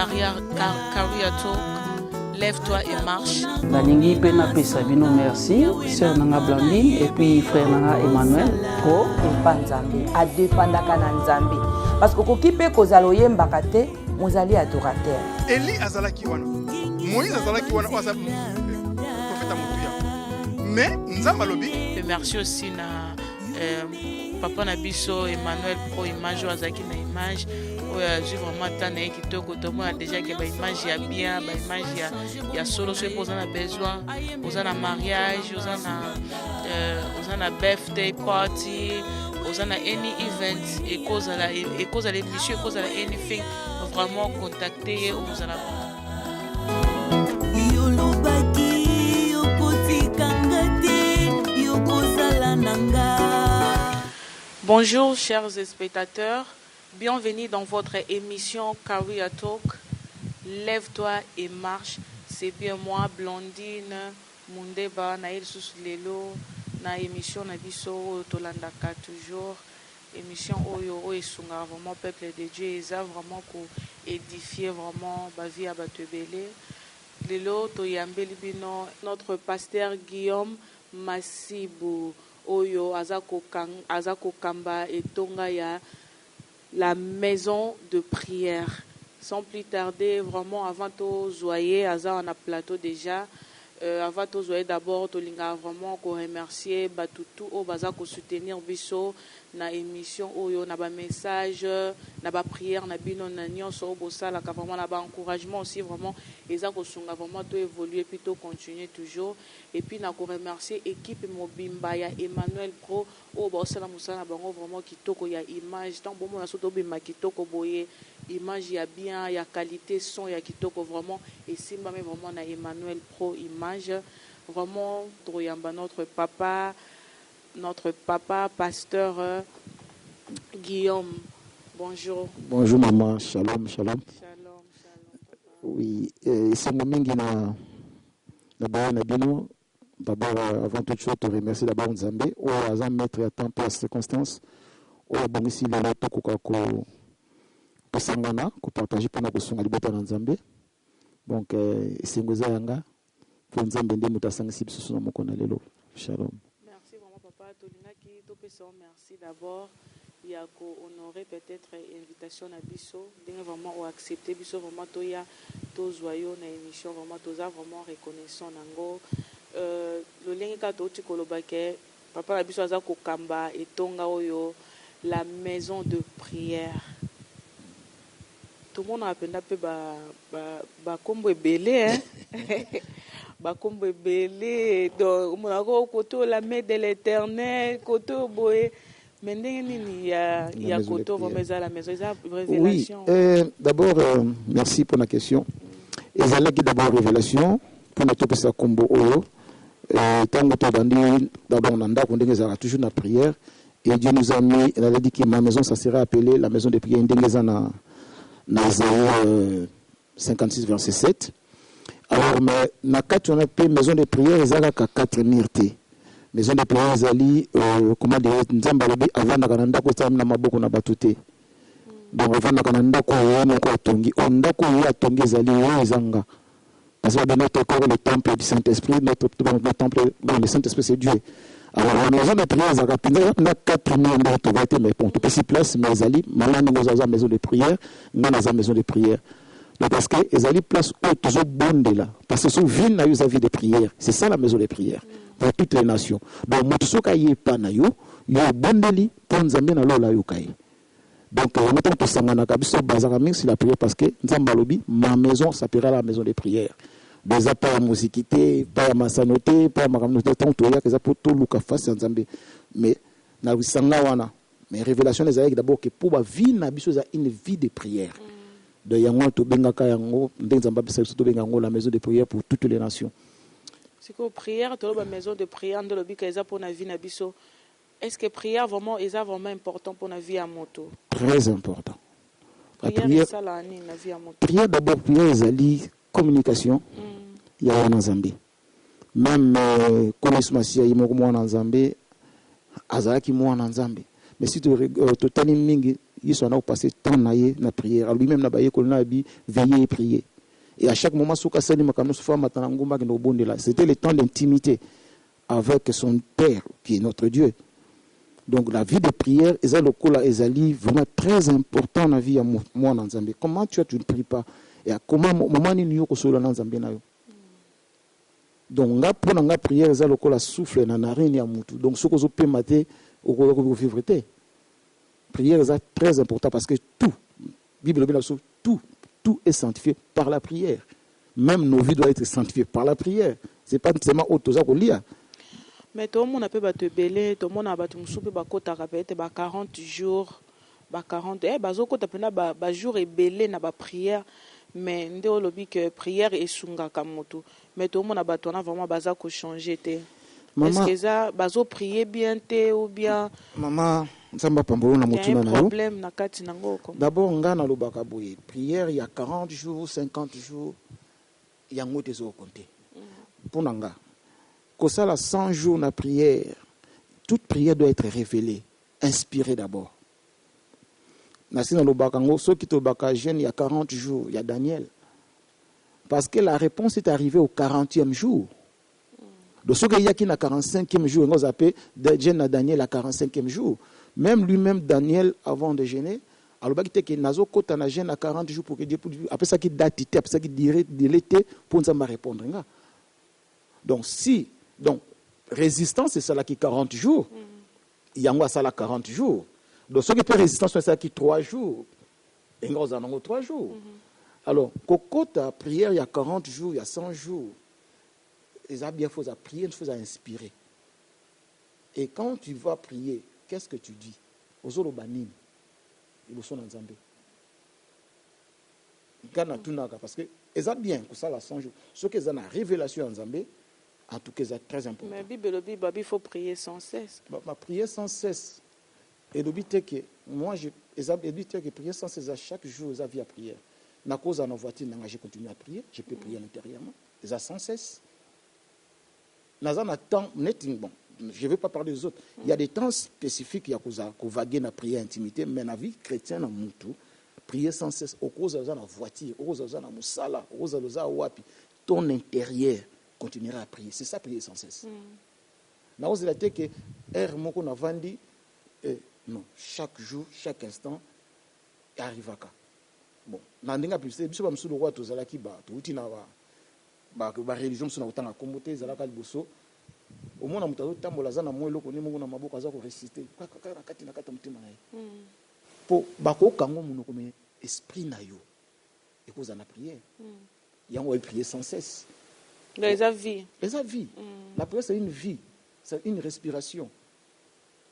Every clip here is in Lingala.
Career Talk, lève-toi et marche. Nalingi pena pesa bino merci, sœur nanga Blandine et puis frère nanga Emmanuel. Ko epa Nzambe, adepandaka na Nzambe. Parce que koki pe kozala oyembaka te, mozali adorateur. Eli azalaki wana. Moïse azalaki wana oza prophète Motuya. Mais Nzambe alobi. Et merci aussi na papa na biso Emmanuel Pro Image azaki na image. Je vraiment tanné qui te côté moi déjà que ba image ya bien ba image ya solo ceux qui ont besoin aux en mariage aux en birthday party aux en any event et cause à l'émission cause à anything vraiment contacter aux en Bonjour chers spectateurs. Bienvenue dans votre émission Career Talk. Lève-toi et marche. C'est bien moi, Blandine, Mundeba, Naïl Souslelo, na émission Nabiso, Tolandaka toujours. Émission Oyo et Sunga, vraiment peuple de Dieu, et ça vraiment pour édifier vraiment ma vie à Batebele. Lelo, Toyambeli Bino, notre pasteur Guillaume Massibou, Oyo, Azako Kamba et Tongaya. La maison de prière. Sans plus tarder, vraiment, avant de zoyer, on a plateau déjà. Avant de zoyer, d'abord, on a vraiment remercier Batutu, au baza ko soutenir biso na émission, on a un message, na ba prière, na bino na nyonso bossa la vraiment na ba encouragement aussi vraiment et ça ko sunga vraiment to évoluer puis to continuer toujours et puis na ko remercier équipe Mobimba ya Emmanuel Pro au bossa la musala bango vraiment kitoko ya image tant bon na soto bima kitoko boye image ya bien ya qualité son ya kitoko vraiment et simba mais vraiment na Emmanuel Pro image vraiment troyamba notre papa pasteur Guillaume. Bonjour. Bonjour maman, shalom, shalom. Shalom, papa. Oui, c'est mon mingi d'abord d'abord avant toute chose te remercier d'abord Nzambe au hasard mettre à temps pour circonstances au bon ici la loto ko sangana ko partager pendant ko sunga libota na Nzambe. Donc c'est ngoza yanga pour Nzambe ndi mutasanga sibiso na moko na lelo. Shalom. Merci vraiment papa Tolina qui to peso merci d'abord. Il y a honorer peut-être invitation à biso vraiment ou accepter biso vraiment to ya to joyeux na émission vraiment to za vraiment reconnaissant nango le lenge ka to tikolobake papa la biso aza ko kamba etonga oyo la maison de prière. Tout le monde a appelé ba kombo belé hein ba kombo belé donc on a côté la main de l'Éternel côté boye. Mais il y a côté vraiment la maison révélation. Oui, d'abord merci pour la question. Et là qui d'abord révélation pour notre pesa kombo oyo tant que bandi d'abord nanda qu'on dégeza toujours la prière et Dieu nous a mis il a dit que ma maison ça sera appelée la maison de prière ndengeza na Isaïe 56 verset 7. Alors mais na quatre on appelle maison de prière ezala ka 4 mirte. Maison de prière ezali comment dire nzamba lobi avanda kananda ko tsamna maboko na batute. Donc avanda kananda ko yeno ko atongi onda ko ya atongi ezali ezanga. Parce que notre corps le temple du Saint-Esprit, notre temple dans le Saint-Esprit c'est Dieu. Alors la maison de prière ezaka pinza na 4 millions de tovate mais pour tout place mais ezali malani ngoza maison de prière ngana za maison de prière. Donc parce que ezali place où toujours bonde là parce que sous ville na yo vie de prière, c'est ça la maison de prière. Pour toutes les nations. Donc, Moutsoka y est pas na yo bondeli pour Nzambe na lola yo kai. Donc, on attend tout ça na kabiso bazara c'est la prière parce que Nzambalobi ma maison s'appellera la maison de prière. Des pas musiquité, pas masanoté, pas makamnoté tant to ya que ça pour tout luka face Nzambe. Mais na wisanga wana. Mais révélation les avec d'abord que pour ba vie na biso za une vie de prière. De yango to bengaka yango Nzamba bisa to bengango la maison de prière pour toutes les nations. C'est que prière, tu as une maison de prière, dans le but que pour la vie nabiso. Est-ce que prière vraiment est vraiment important pour la vie à moto? Très important. La prière, ça la vie à moto. Prière d'abord, prière ezali communication. Il y a un Zambie. Même connaissement si il y a un Zambie, azaki moi en Zambie. Mais si tu tani mingi ils sont là passer temps naïe na prière. Alors lui-même na baye ko na bi veiller et prier. Et à chaque moment souka sali makano sofa matana ngumba ke no bonde là. C'était le temps d'intimité avec son Père qui est notre Dieu. Donc la vie de prière eza lokola ezali vraiment très important dans la vie à moi na Nzambe. Comment tu ne pries pas et comment moment ni yo ko solo na Nzambe na yo. Donc nga pona nga prière eza lokola souffle na narine ya mutu. Donc ce que zo peut mater au vivre té. Prière est très important parce que tout, Bible, tout est sanctifié par la prière. Même nos vies doivent être sanctifiées par la prière. Ce n'est pas seulement autosa qu'on lit. Mais tout le monde peut te belé, tout le monde a battu soupe ba kota rapete ba 40 jours, ba 40 bazoko ta pena ba jour et belé na ba prière. Mais ndé lobi que prière est sunga kamoto. Mais tout le monde a battu na vraiment baza ko changer té. Est-ce que ça bazo prier bien té ou bien maman Samba pambolo na mutuna na yo. D'abord ngana lobaka boye. Prière il y a 40 jours, 50 jours. Il y a ngote zo compter. Pour nanga. Ko sala 100 jours na prière. Toute prière doit être révélée, inspirée d'abord. Nasina lobaka ngo so ki to baka jeune il y a 40 jours, il y a Daniel. Parce que la réponse est arrivée au 40e jour. Donc ce qu'il y a qui na 45e jour, on appelle jeune na Daniel à 45e jour. Même lui-même, Daniel, avant de jeûner, alors il y a nazo kota na jeûne à 40 jours pour que Dieu, après ça qui date, après ça qui dirait de l'été pour nous répondre. Donc résistance c'est ça là qui 40 jours. Il y a ça là 40 jours. Donc ce qui peut résistance c'est ça qui 3 jours. Et nous en avons 3 jours. Alors kokota prière il y a 40 jours, il y a 100 jours. Il y a bien faut à prier, il faut à inspirer. Et quand tu vas prier, qu'est-ce que tu dis? Ozolo banim. Ils sont en Zambie. Gana tunaka parce que ils ont bien que ça la 100 jours. Ce qu'ils ont la révélation en Zambie, en tout cas c'est très important. Mais il faut prier sans cesse. Prier sans cesse. Et le but est que moi j'ai que prier sans cesse chaque jour ils vie à prière. Na cause en voiture je continue à prier, je peux prier intérieurement. Ils ont sans cesse. Nazan a temps bon. Je ne veux pas parler des autres. Il y a des temps spécifiques, il y a qu'on vaguer dans la prière intimité, mais dans la vie chrétienne, dans mon tout, prier sans cesse, au cause de la voiture, au cause de la moussala, au cause de la wapi, ton intérieur continuera à prier. C'est ça, prier sans cesse. Là, vous avez dit que, qu'on a vendu, non, chaque jour, chaque instant, arrive à quoi. Bon, dans la plus, c'est pas le roi, tout ça, qui bat, tout le temps, la religion, c'est autant à commoter, c'est là qu'il bosso. Au moins, on a tambola zana moi loko ni mungu na maboko aza ko réciter. Kaka kati na kata mtima na ye. Po bako kango munoko me esprit na yo. Et cause en a prière. Yango il prier sans cesse. Les avis. La prière c'est une vie, c'est une respiration.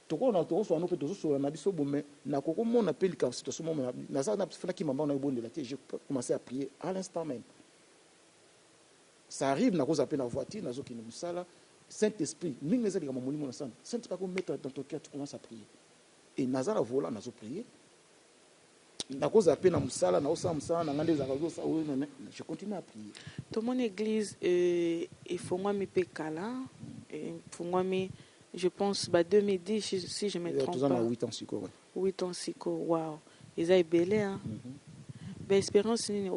Toko na toko so anope tozo so na biso bomé na koko mon appel ka situation mo na za na fana ki mamba na bonde la je commencer à prier à l'instant même. Ça arrive na cause appel na voiture na zo ki nous sala. Saint-Esprit, Saint-Esprit va mettre dans ton cœur, tu commences à prier. Et Nazara vola, Nazo prier. Je continue à prier. Dans mon église, il faut moi me pécala. Je pense, 2010, si je ne me trompe pas. 8 ans, Siko. 8 ans, Siko, waouh. Ils ont belé, hein. L'espérance, c'est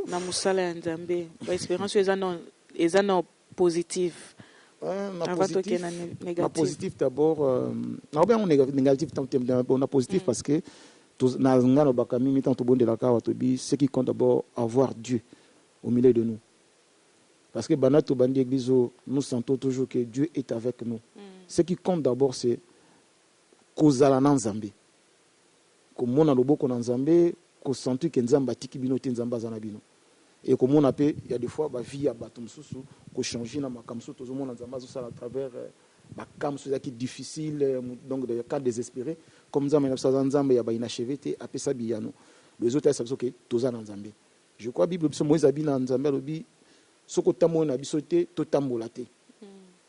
na musala ya Nzambe. L'espérance, ils ont positive. Positif d'abord. On est négatif on a positif parce que ce qui compte d'abord avoir Dieu au milieu de nous. Parce que Banato Bandi Église, nous sentons toujours que Dieu est avec nous. Ce qui compte d'abord, c'est Kozala Nzambe. Comme on a le beau qu'on a Nzambe, qu'on sent que Nzamba tiki bino te Nzamba zanabino. Et comme on appelle, il y a des fois, la vie à bateau sous qu'on change dans ma camso, tout le monde à travers ma camso qui est difficile, donc des cas désespérés. Comme ça, il y a une achevé, après ça, les autres, ça que tous en Zambie. Je crois que la Bible, Moïse a dit en Zambie, ce que tu as dit, c'est tout tambolate.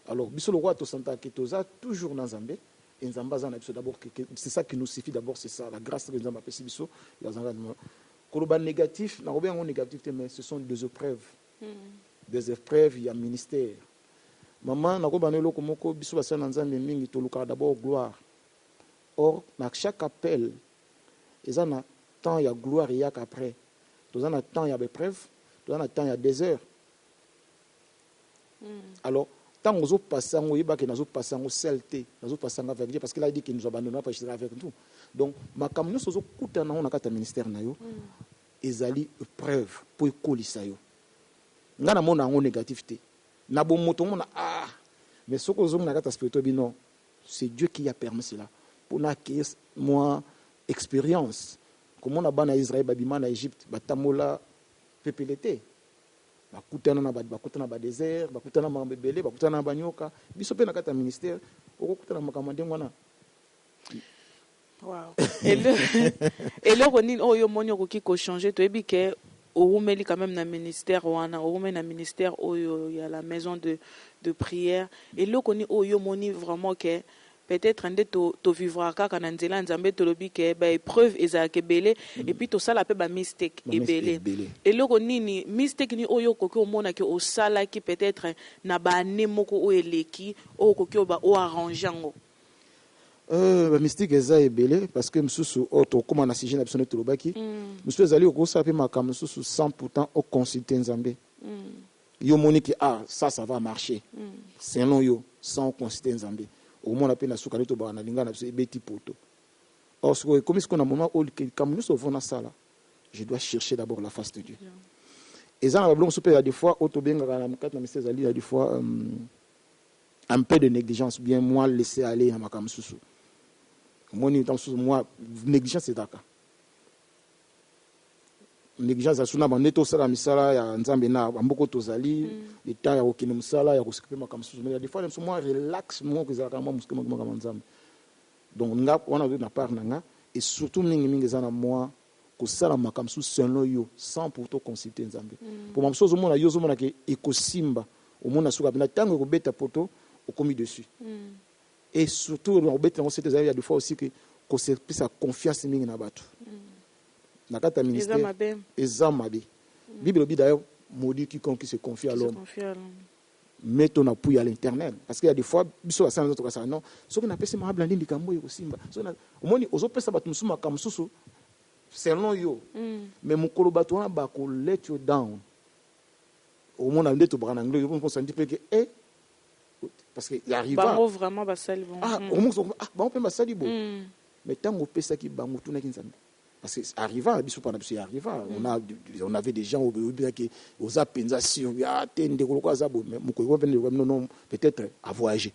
Alors, le roi, tu sens que tu as toujours dans Zambie. Et c'est ça qui nous suffit d'abord, c'est ça, la grâce que nous avons appréciée. Négatif, mais ce sont des épreuves. Des épreuves, il y a ministère. Maman, d'abord gloire. Or, dans chaque appel, ils ont un temps, il y a gloire, il y a qu'après. Ils ont un temps, il y a des preuves. Ils ont un temps, il y a des heures. Alors, tant que nous passons, nous passons au CLT, nous passons avec Dieu, parce qu'il a dit qu'il nous abandonnera pas avec nous. Donc, ma camion, nous sommes dans le ministère, ils ont preuve pour coller ça. Nous avons une négativité. Nous avons mais ce que nous avons c'est Dieu qui a permis cela. Pour acquérir moi expérience. Comment on a ban Israël, Babima, en Égypte, Batamola, PPLT. Bakutana na désert, bakutana na mbebele, bakutana na banyoka. Biso pe na kata ministère, okutana makamande ngwana. Wow. Et le Ronin oyo monyo qui ko changer to ebi ke orumeli quand même na ministère wana, orumeli na ministère oyo ya la maison de prière. Et le koni oyo moni vraiment que peut-être ande to vivra kaka na nzela nzambe to lobi ke ba épreuve ezaka belé et puis to sala pe ba mistake ebelé. Et le nini mistake ni oyo koki omona ke osala ki peut-être na ba nemoko o eleki o koki ba o arrangeango. Ba mistake eza ebelé parce que msusu auto comme na sujet na biso to lobaki msusu ezali okosa pe makam msusu 100% au consulter nzambe. Yo moni ki ça va marcher. Selon yo sans consulter nzambe. Au moins, on a peine à se caler au na linga na beti poto. Or, comme ce qu'on a moment où comme nous sauvons la salle, je dois chercher d'abord la face de Dieu. Et ça, on se peut des fois, autobenga na mkat na message ali, il y a des fois un peu de négligence, bien moi laisser aller à ma kam susu. Moi négligence c'est d'accord. Négligence asuna baneto sala misala ya nzambe na mboko tozali eta ya okina musala ya kusikipe makamsusu mais des fois même moi relax moi que za kama musikima kama nzambe donc nga on a vu na part nanga et surtout mingi zana moi ko sala makamsusu selon yo sans pourtant consulter nzambe pour mamsozo mona yo zo mona ke ekosimba au mona suka na tango ko beta poto au commis dessus et surtout on beta on s'était il y a des fois aussi que ko se plus confiance mingi na batu nakata ministère ezamabe bible dit d'ailleurs maudit quiconque qui se confie à l'homme mais ton appui à l'internet parce qu'il y a des fois biso ça notre ça non ce qu'on appelle c'est ma blandi ndikambo yo simba so na omoni ozopesa batu musuma kamsusu selon yo mais mukolo batu na ba ko let you down au monde ndeto bana nglo yo on senti que parce que il arrive bango vraiment basali bon on peut basali bon mais tant on pesa ki bango tuna kinzambe. Parce que arriva, on avait des gens qui aux appensation, non, peut-être à voyager.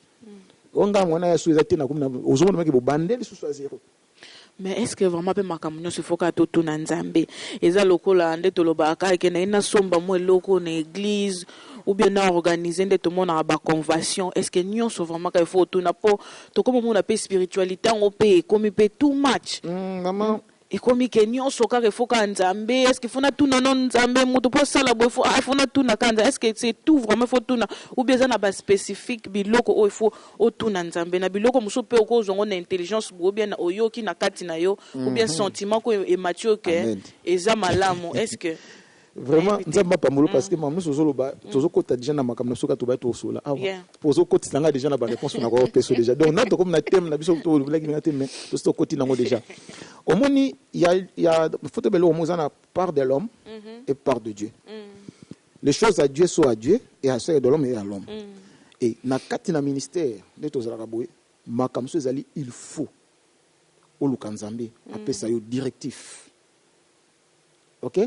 Mais est-ce que vraiment makamunyo se foka to tuna nzambe eza lokola nde tolobaka ke na ina somba mo loko na église ou bien na organiser nde to mona ba convention est-ce que nyonso vraiment ka faut tuna po to comme mo na pe spiritualité on pe comme pe too much maman et comme que nyonso ka foka nzambe est-ce que fona tuna non nzambe muto po sala bo fona tuna kanza est-ce que c'est tout vraiment faut tuna ou bien ça na ba spécifique biloko o faut o tuna nzambe na biloko muso pe ko zongo na intelligence ou bien na oyoki na kati na yo ou bien sentiment ko e mathieu que eza malamu est-ce que vraiment nzamba pamolo parce que maman sozo loba tozo kota déjà na makamna soka to ba to sola pozo koti langa déjà na ba réponse na ko peso déjà donc na to comme na thème na biso to lobla ki na thème to sto koti nango déjà au moni il y a faut belo mo na part de l'homme et part de Dieu les choses à Dieu sont à Dieu et à celles de l'homme et à l'homme et na kati na ministère de to zala boye makamso ezali il faut o lukanzambe apesa yo directif OK.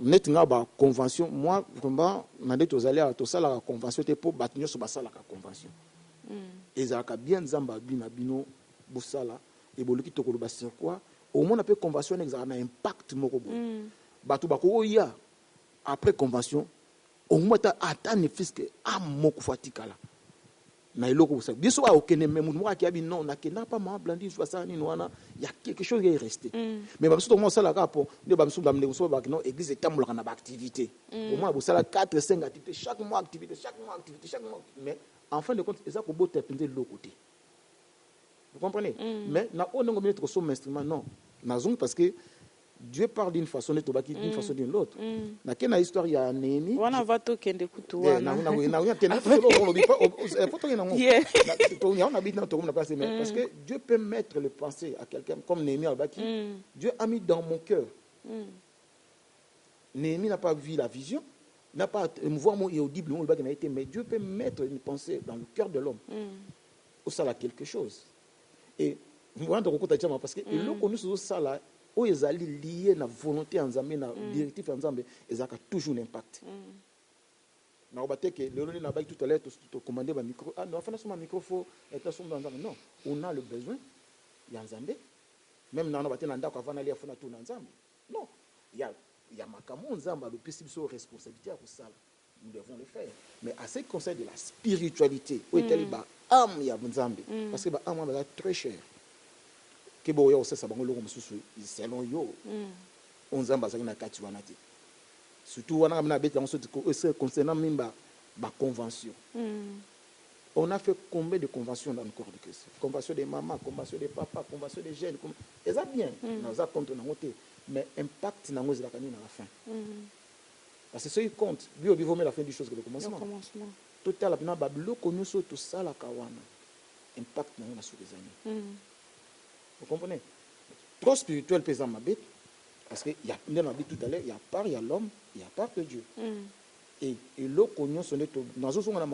Net nga ba convention moi vraiment na ndeto ozali à to sala la convention te pour batunyo so basala la convention ezaka bien nzamba bina bino bosala et boluki to ko ba sur quoi au moins on peut convention exercer un impact moko bo batu bako ya après convention au moins ta atane fiske moko fatikala na iloko ça biso a okene même moi qui abi non na kena pas ma blandi soit ça ni wana il y a quelque chose qui est resté mais baso to mo sala kapo nde baso bamle so ba non église etambola na ba activité au moins bo sala 4 5 activités chaque mois mais en fin de compte ça ko bote pende de l'autre côté vous comprenez mais na on ngo mettre son instrument non na zong parce que Dieu parle d'une façon, d'une façon d'une autre. Dans quelle histoire il y a Néhémie. Wana vato kende kutuwana. Parce que Dieu peut mettre le pensée à quelqu'un comme Néhémie Albaki. Dieu a mis dans mon cœur. Néhémie n'a pas vu la vision, n'a pas voir mon audible, mais Dieu peut mettre une pensée dans le cœur de l'homme. Ou ça a quelque chose. Et parce que nous ça là, où ils allaient lier la volonté en Zambie, la directive en Zambie, ils ont toujours un impact. Na obate que le rôle n'a pas tout à l'heure tout commander ma micro. Ah non, enfin sur ma micro faut être sur dans Zambie. Non, on a le besoin. Il y a en Zambie. Même dans obate nanda kwa vana lia fona tout en Zambie. Non, il y a makamu en Zambie le possible sur responsabilité pour ça. Nous devons le faire. Mais à ce qui concerne de la spiritualité, où est-elle ba âme ya Zambie parce que ba âme est très cher. Que bo yo ça bango lo mususu selon yo. On Zambie ça na kati wana ti. Surtout on a bête concernant même la convention. On a fait combien de conventions dans le corps de Christ? Convention des mamans, convention des papas, convention des jeunes. Et ça bien, nous avons compte mais impact dans la fin. Parce que ce qui compte, il vaut mieux la fin du chose que le commencement. Total, tout ça, la kawana. Impact dans la sur les années. Vous comprenez? Trop spirituel, pesant ma bête. Parce qu'il y a, on a dit tout à l'heure, il y a part, il y a l'homme, il y a part que Dieu. Et l'eau qu'on sonne dans ce moment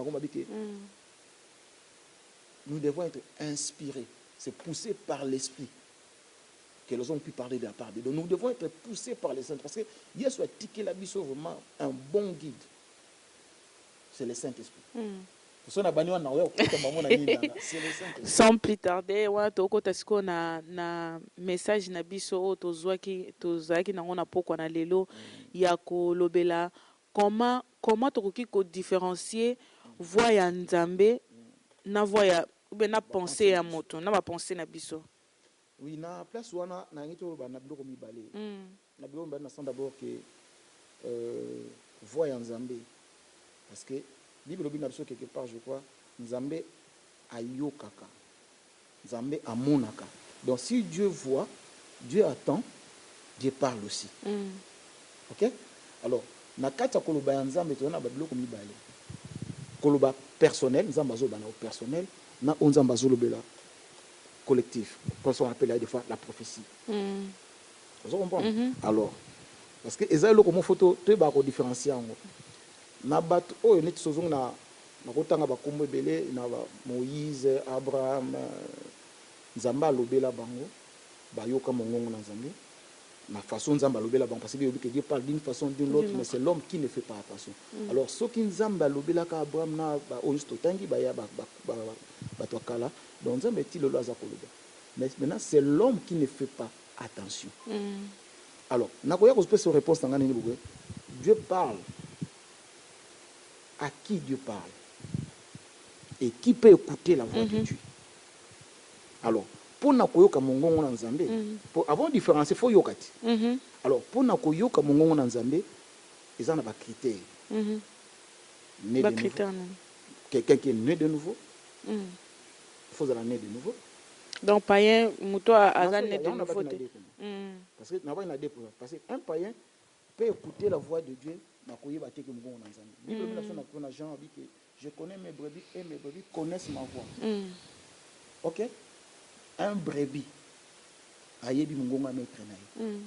nous devons être inspirés. C'est poussé par l'esprit que les hommes puissent parler de la part de Dieu. Nous devons être poussés par les saints. Parce que Dieu soit tiqué la biso vraiment un bon guide. C'est le Saint-Esprit. Sans plus tarder, na message na biso tozwaki nango na poko na lelo ya kolobela comment tokoki ko différencier voix ya Nzambe na voix ya na pensée ya moto na ba pensée na biso. Oui, na place wana na ngito ba na biloko mibale. Na biloko mibale na sens d'abord que voix ya Nzambe parce que Bible bi na biso quelque part je crois Nzambe ayokaka. Nzambe amonaka. Donc si Dieu voit, Dieu attend, Dieu parle aussi. OK? Alors, na kata koloba ya Nzambe to na ba biloko mibale. Koloba personnel, Nzambe azo bana personnel, na Nzambe azo lobela collectif. Comme on appelle des fois la prophétie. Vous comprenez? Alors, parce que ezali loko mo photo te ba ko différencier ngo. Na bat o net sozong na kotanga ba kombo ebele na Moïse, Abraham, Nzamba lobela bango ba yoka mongongo na Nzambe. Ma façon Nzamba lobela bango parce que Dieu parle d'une façon d'une autre mais c'est l'homme qui ne fait pas attention. Alors ce qui Nzamba lobela ka Abraham na ba oyisto tangi ba ya ba tokala donc Nzamba ti lolo azakoloba. Mais maintenant c'est l'homme qui ne fait pas attention. Alors, nakoya ko se réponse tanga nini boué. Dieu parle. À qui Dieu parle et qui peut écouter la voix de Dieu. Alors, pour nakoyoka mongongo na Nzambe, pour avoir différencier faut yokati. Alors, pour nakoyoka mongongo na Nzambe, ils ont des critères. Né de nouveau. Quelqu'un qui est né de nouveau. Il faut être né de nouveau. Donc païen muto a né de nouveau. Parce que n'a pas une parce qu'un païen peut écouter la voix de Dieu. Jean dit que je connais mes brebis et mes brebis connaissent ma voix. Ok? Un brebis ayebi mungonga maître naï.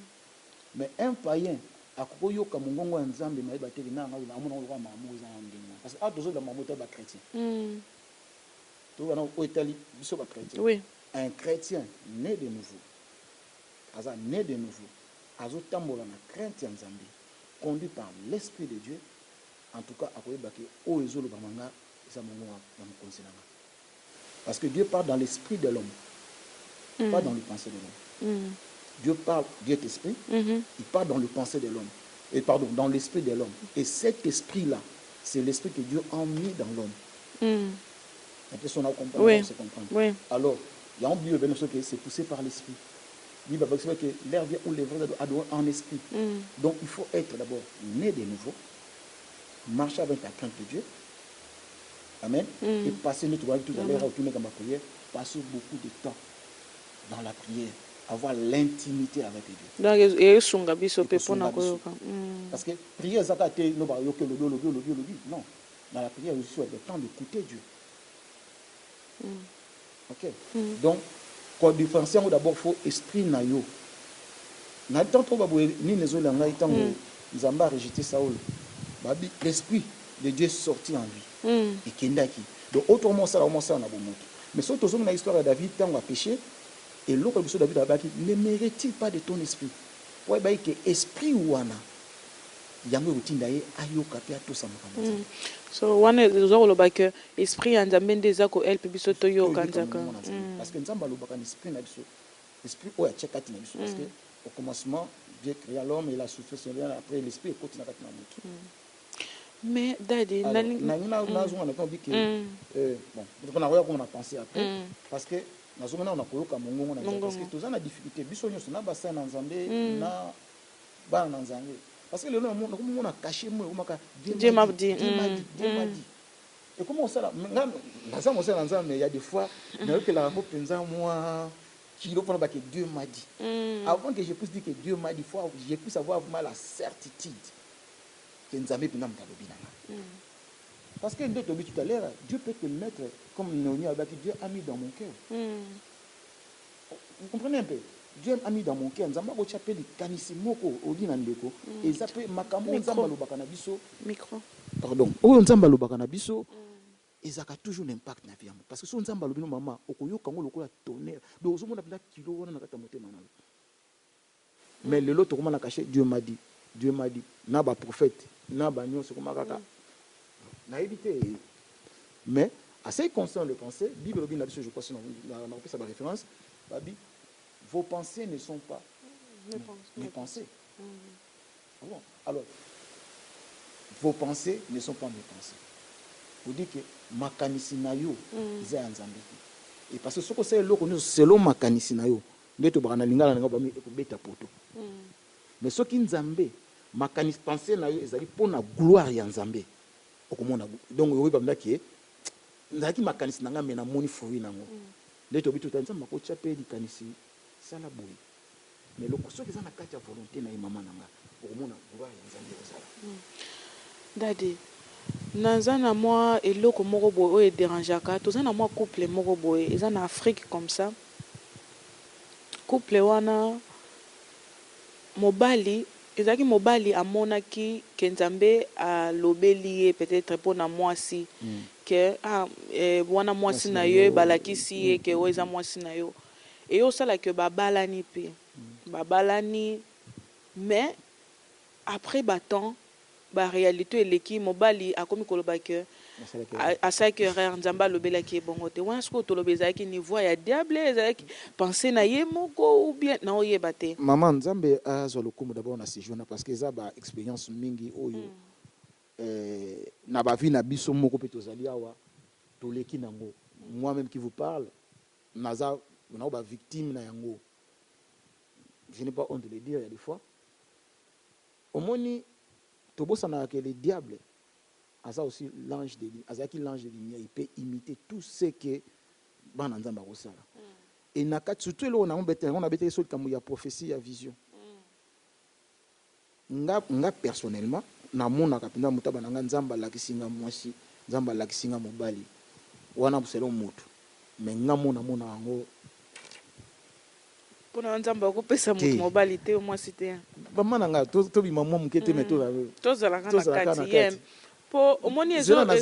Mais un païen akoyo ka mungonga nzambe na ba teki na ngala amona ngala mamu za ndinga. Parce que a toujours la mamu ta ba chrétien. Tu vois au Italie biso ba chrétien. Oui. Un chrétien né de nouveau. Aza né de nouveau. Azo tambola na crainte ya Nzambe. Conduit par l'Esprit de Dieu, en tout cas, parce que Dieu parle dans l'esprit de l'homme, pas dans le pensée de l'homme. Dieu parle, Dieu est esprit, il parle dans le pensée de l'homme, et pardon, dans l'esprit de l'homme. Et cet esprit-là, c'est l'esprit que Dieu a mis dans l'homme. La personne a compris, oui. Oui. Alors, il y a un Bible que c'est poussé par l'esprit. Il va que l'air vient ou les vrais en esprit. Donc il faut être d'abord né de nouveau, marcher avec la crainte de Dieu. Amen. Et passer notre vie tout à l'heure, passer beaucoup de temps dans la prière. avoir l'intimité avec Dieu. Donc et sunga biso pe pona koyoka. Parce que prière zakate no ba yoke lobi. Non. Dans la prière aussi le temps d'écouter Dieu. OK. Donc quand différencier d'abord faut esprit na yo. Na temps trop ba ni nezo la ngai temps Nzamba rejeté Saül. Babi l'esprit de Dieu sorti en lui. Et kendaki. Donc autrement ça na bomoto. Mais surtout dans l'histoire de David tant a péché et l'autre de David a dit ne mérite-t-il pas de ton esprit? Ouais ba que esprit wana yango utinda ye ayoka pe atosa makambo. So wana zo loba que esprit ya Nzambe ndeza ko help biso to yoka nzaka. Parce que Nzamba loba kan esprit na biso. Esprit oya chekati na biso parce que au commencement Dieu créa l'homme et la souffle sur lui après l'esprit continue à na mutu. Mais Daddy na zunga na tombi que bon on a comment on a pensé après parce que na zunga on a koyoka mongongo na parce que tous na difficulté biso nyos na basa na Nzambe na ba na Nzambe parce que le nom on a caché moi on Dieu m'a dit et comment ça là na ça moi ça Nzambe il y a des fois mais que la penza moi qui le prend que Dieu m'a dit avant que je puisse dire que Dieu m'a dit faut je puisse avoir vraiment la certitude que Nzambe pina mtalobi nanga. Parce que d'autres dit tout à l'heure, Dieu peut te mettre comme Néonie a dit, Dieu a mis dans mon cœur. Vous comprenez un peu? Dieu a mis dans mon cœur. Nzamba ko chapeli kanisi moko odi na ndeko et ça peut makambo Nzamba lobaka na biso micro. Pardon. O Nzamba lobaka na biso et ça a toujours un impact na vie parce que son Nzamba lobino mama okoyoka ngo lokola tonnerre. Donc ozo mona penda kilo wana na kata motema na. Mais le lot comment na caché Dieu m'a dit na ba prophète na ba nyonso comme kaka na évité mais assez conscient de penser Bible bien là-dessus je crois sinon la ça va référence Babi vos pensées ne sont pas mes pensées. Bon alors vos pensées ne sont pas mes pensées. Vous dites que makanisi na yo za Nzambe et parce que ce que c'est le selon makanisi na yo ndeto bana lingala nga ba mi ekobeta poto mais ce qui Nzambe makanisi pensée na yo ezali pona gloire ya Nzambe okomona donc oui ba ndaki ndaki makanisi nanga mena moni fruit nango ndeto bitu tanza makocha pe di kanisi sala boy mais le koso eza na kati ya volonté na mama nanga okomona gloire ya Nzambe osala. Daddy naza na moi eloko moko boy o e dérangeaka toza na moi couple moko boy eza na Afrique comme ça couple wana mobali ezaki mobali amonaki ke Nzambe alobeli ye peut-être pona mwasi ke wana mwasi na yo balakisi ye ke oza mwasi na yo et osala ke babalani pe babalani mais après batant ba réalité eleki mobali akomi koloba ke asala ke Nzambe alobelaki bongo te wana siko toloba ezalaki niveau ya diable ezalaki penser na ye moko ou bien na oyeba te maman Nzambe azwa lokumu d'abord na séjourna parce que eza ba expérience mingi oyo na ba vie na biso moko pe tozali awa toleki nango moi même qui vous parle naza na ba victime na yango je n'ai pas honte de le dire il y a des fois au moni tobosana que le diable asa aussi l'ange de lumière il peut imiter tout ce que bana Nzamba kosala et na kati surtout là on a bêté sur le ya prophétie ya vision nga personnellement na mona kapenda mutaba na Nzamba lakisinga mwasi Nzamba lakisinga mobali wana selon moto mais nga mona ngo pona Nzamba ko pesa mutu mobali te mwasi te ba nga to bi maman mukete meto to zala kana kati yem po omoni ezo na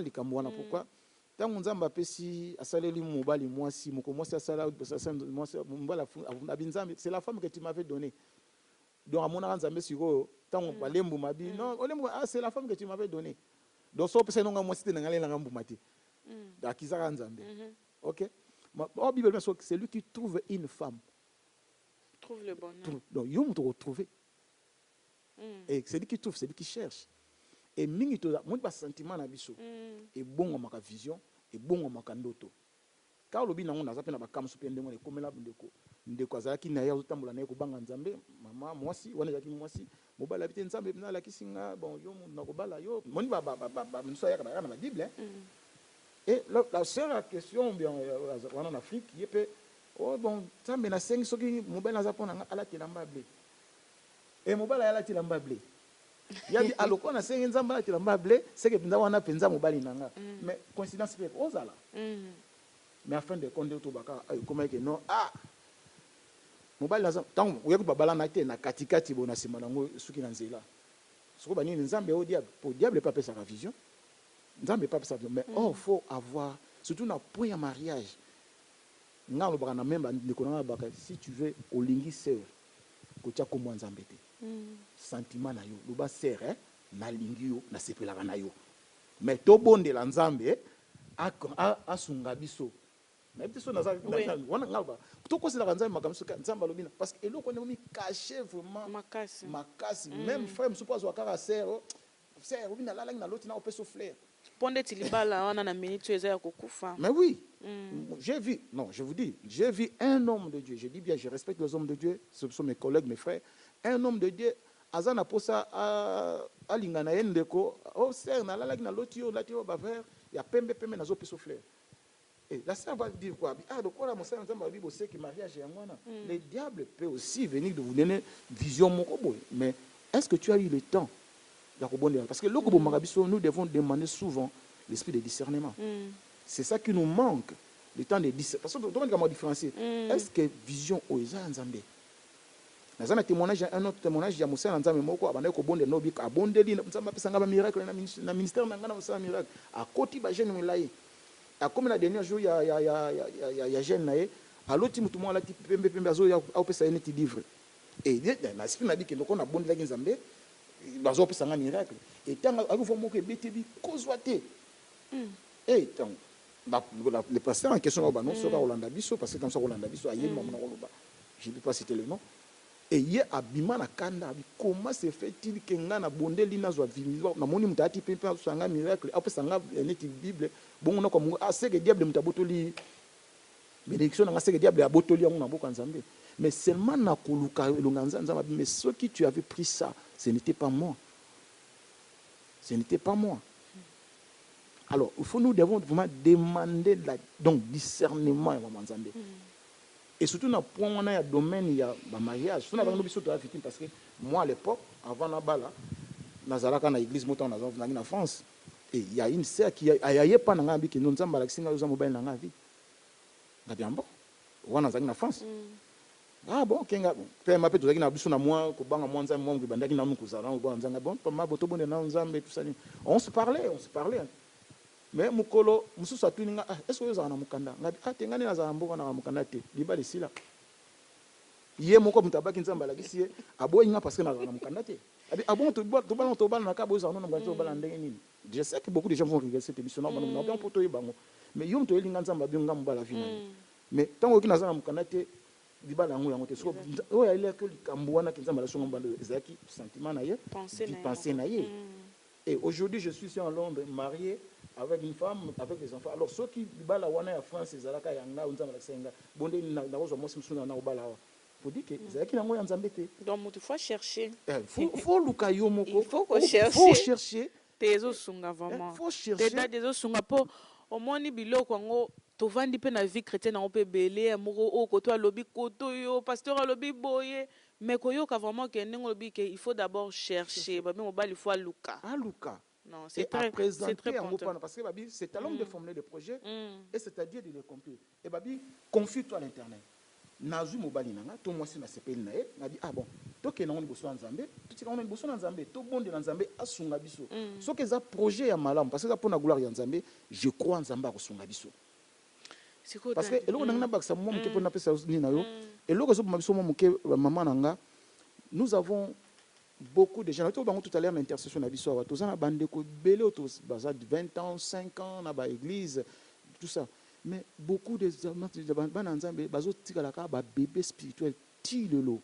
likambo wana pourquoi tango Nzamba pesi asaleli mobali mwasi moko mwasi asala mwasi mbala abinzambe c'est la femme que tu m'avais donné donc amona Nzambe siko tango balembu mabi non olembu c'est la femme que tu m'avais donné donc so pesa nonga mwasi te ngale nga mbumati dakizaka Nzambe OK la Bible dit que c'est lui qui trouve une femme trouve le bonheur donc yo muto retrouver et c'est lui qui trouve c'est lui qui cherche et mingi to mo ba sentiment na biso et bongo maka vision et bongo maka ndoto ka lobi nango naza pe na bakamso pe ndengo ekomela ndeko azalaki na ya otambola na ye kobanga Nzambe mama mwasi wana zaki mwasi mobala bite Nzambe na la kisinga bon yo na kobala yo moni ba nso ya na Bible et la seule question bien en Afrique y peut oh bon nzambe na sengi soki mobali naza mpona nga alatilamba ble e mobali alatilamba ble yabi aloko na sengi nzambe alatilamba ble seke mpenza wana mpenza mobali na nga mais coïncidence mpe ozala mais afin de compte to baka ekoma eke non mobali naza ntango oyoki babalana te na katikati bona nsima nango soki na nzela soko banini nzambe o diable po diable epe apesaka vision nzambe epe apesaka vision mais or faut avoir surtout na point ya mariage nga alobaka na memba ndeko na nga baka si tu veux olingi sœur kotia komwa nzambe te sentiment na yo loba sœur nalingi yo nasepelaka na yo mais tobondela nzambe asunga biso nayebi te so wana nga aloba tokoselaka nzambe makambo so nzambe alobi na parce que eloko wana omi caché vraiment makasi même frère mosusu po azwa kaka sœur obi nalalaki na loti na opesa flair ponde ti libala wana na minute eza ya kokufa. Mais oui, j'ai vu, non, je vous dis, j'ai vu un homme de Dieu, je dis bien, je respecte les hommes de Dieu, ce sont mes collègues, mes frères, un homme de Dieu, azana posa a lingana yendeko, oh sœur, na lalaki na lotio, latio baver, ya pembe na zo peso flair. Et la sœur va dire quoi? Ah, donc voilà, mon sœur, on dit que mariage est moi. Le diable peut aussi venir de vous donner vision mokobo, mais est-ce que tu as eu le temps? Parce que nous devons demander souvent l'esprit de discernement. C'est ça qui nous manque, le temps de discernement. Parce que nous devons différencier. Est-ce que vision oisa nzambe? Dans un témoignage, un autre témoignage, il y a Moussa Nzambe Moko, abandonné au bon de Nobi, abondé, Nzamba Pesanga miracle, na ministère Nangana Moussa miracle. À côté, bah jeune Milaï. À comme la dernière jour, il y a jeune Naé. À l'autre, tout le monde a dit Pembe Azo, il y a Opesa Neti livre. Et l'esprit m'a dit que nous avons abondé la Nzambe. Bazo pesa nga miracle et tant avons moqué BTB kozwate et tant le pasteur en question là non sera Rolanda Biso parce que comme ça Rolanda Biso aye maman Roloba je ne peux pas citer le nom et hier abima na kanda comment se fait-il que nga na bonde lina zo vivre na moni mutati pepe sanga miracle apesa nga neti bible bon on a comme c'est que diable mutabotoli bénédiction nga c'est que diable abotoli na boka nzambe mais seulement na koluka longanza nzamba mais ce qui tu avais pris ça ce n'était pas moi. Ce n'était pas moi. Alors, nous devons vraiment demander donc discernement. Et surtout, dans le domaine, il y a le mariage. Parce que moi, à l'époque, avant la bala, dans l'église en France, et il y a une sœur qui a pas dans la vie, qui nous a dit que dans la vie. En France. Ah bon, kenga pe mape tozaki na biso na moi ko banga mwanza mongi bandaki na mukuzala ngo nzanga bon pa boto bonde na nzambe tout ça. On se parlait. Mais mukolo mususu atuninga est-ce que yoza na mukanda ngabi atengani na za mboka na mukanda te libali sila. Ye moko mutabaki nzamba la kisi aboyinga parce que na mukanda te. Abi abon to bala na kabo za no ngati to bala ndenge nini. Je sais que beaucoup de gens vont regarder cette émission na bien poto yebango. Mais yom to elinga nzamba bi ngam bala vina. Mais tango kina za na mukanda te dibala yango yango te so oyo ile ko likambo wana kinzamba la songo mbando ezaki sentiment na ye penser na ye et aujourd'hui je suis en Londres marié avec une femme avec des enfants alors ceux qui dibala wana ya France ezalaka yanga unzamba la senga bonde na rozo mosi musuna na obala wa faut dire que ezaki nango ya nzambe te donc il faut chercher faut luka yo moko il faut chercher tezo sunga vraiment faut chercher tezo sunga po omoni biloko ngo tovandi pe na vie chrétienne na pe belé moko o koto alobi koto yo pasteur alobi boye mais koyoka vraiment que nengo lobi que il faut d'abord chercher ba mo bali faut aluka non c'est très important parce que babi c'est à l'homme de formuler des projets et c'est à Dieu de les accomplir et babi confie-toi à l'Éternel nazu mobali nanga to moi si na sepeli na ye ngabi ah bon to ke na on boso nzambe to tika on boso nzambe to bonde na nzambe asunga biso so que ça projet ya malam parce que ça pour na gloire ya nzambe je crois nzambe asunga biso. Parce que eloko nanga baksa mo mke pona pesa ni na yo eloko so mabiso mo mke maman nanga nous avons beaucoup de gens tout à l'heure l'intercession na biso wa tozana bandeko belé autos baza de 20 ans 5 ans na ba église tout ça mais beaucoup de bana nzambe bazo tikala ka ba bébé spirituel ti lelo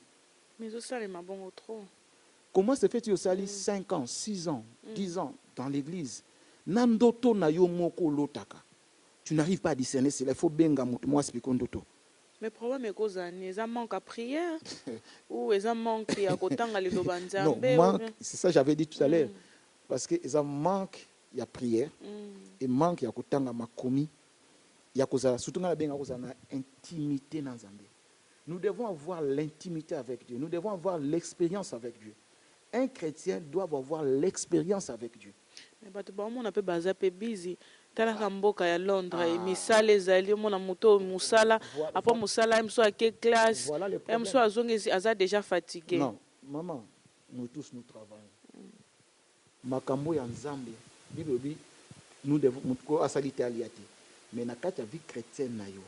mais ça les mabongo trop comment se fait-il au sali 5 ans 6 ans 10 ans dans l'église nandoto na yo moko lotaka tu n'arrives pas à discerner, il faut bien que moi explique ndoto. Mais problème est que ça manque à prière ou ça manque à kotanga le lobanzambe. Non, c'est ça j'avais dit tout à l'heure parce que ça manque il y a prière et manque il y a kotanga makomi surtout dans l'intimité dans Zambie. Nous devons avoir l'intimité avec Dieu. Nous devons avoir l'expérience avec Dieu. Un chrétien doit avoir l'expérience avec Dieu. Mais on a pas busy. Tala mboka ya Londres et misala ezali mona moto musala après musala mso à quelle classe mso azongi aza déjà fatigué. Non, maman, nous tous nous travaillons. Makambo ya Nzambe, Bible nous devons mutko asalite aliati. Mais na kati ya vie chrétienne na yo,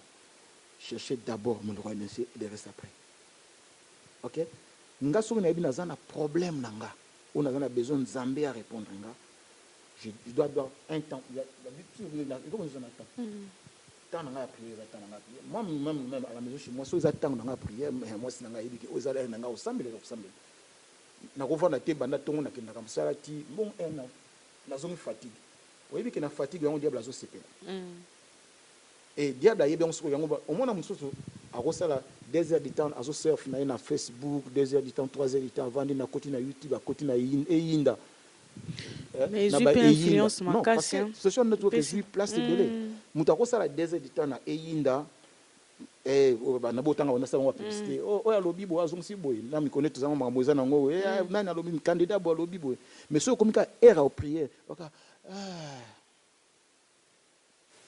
cherchez d'abord mon royaume et le reste après. OK? Nga soki na yebi na problème na nga, on a besoin de Nzambe à répondre nga. Je dois avoir un temps. Il y a comment ils ont un temps. Tant dans la prière, tant dans la prière. Moi-même à la maison chez moi, si ils attendent dans la prière, moi c'est dans la prière, ils allaient dans la ensemble, les ensemble. Na revoir na teba na tongo na kenda comme ça ti bon na zone fatigue. Oui bi que na fatigue on diable azo sepela. Et diable ayebe on se yango au moins na musoso a rosala 2 heures de temps azo surf na Facebook, 2 heures de temps, 3 heures de temps vendre na côté na YouTube, à côté na Yinda. Mais j'ai pas influence ma casse. Ce sont notre que je place de belé. Mutako sala 2 heures de temps na Yinda. Na botanga on a ça on va publicité. Oh ya lobi bo azong si boy. Na mi connaît tous en mamoza na ngo. Na na lobi candidat bo lobi boy. Mais ce comme ka era au prière.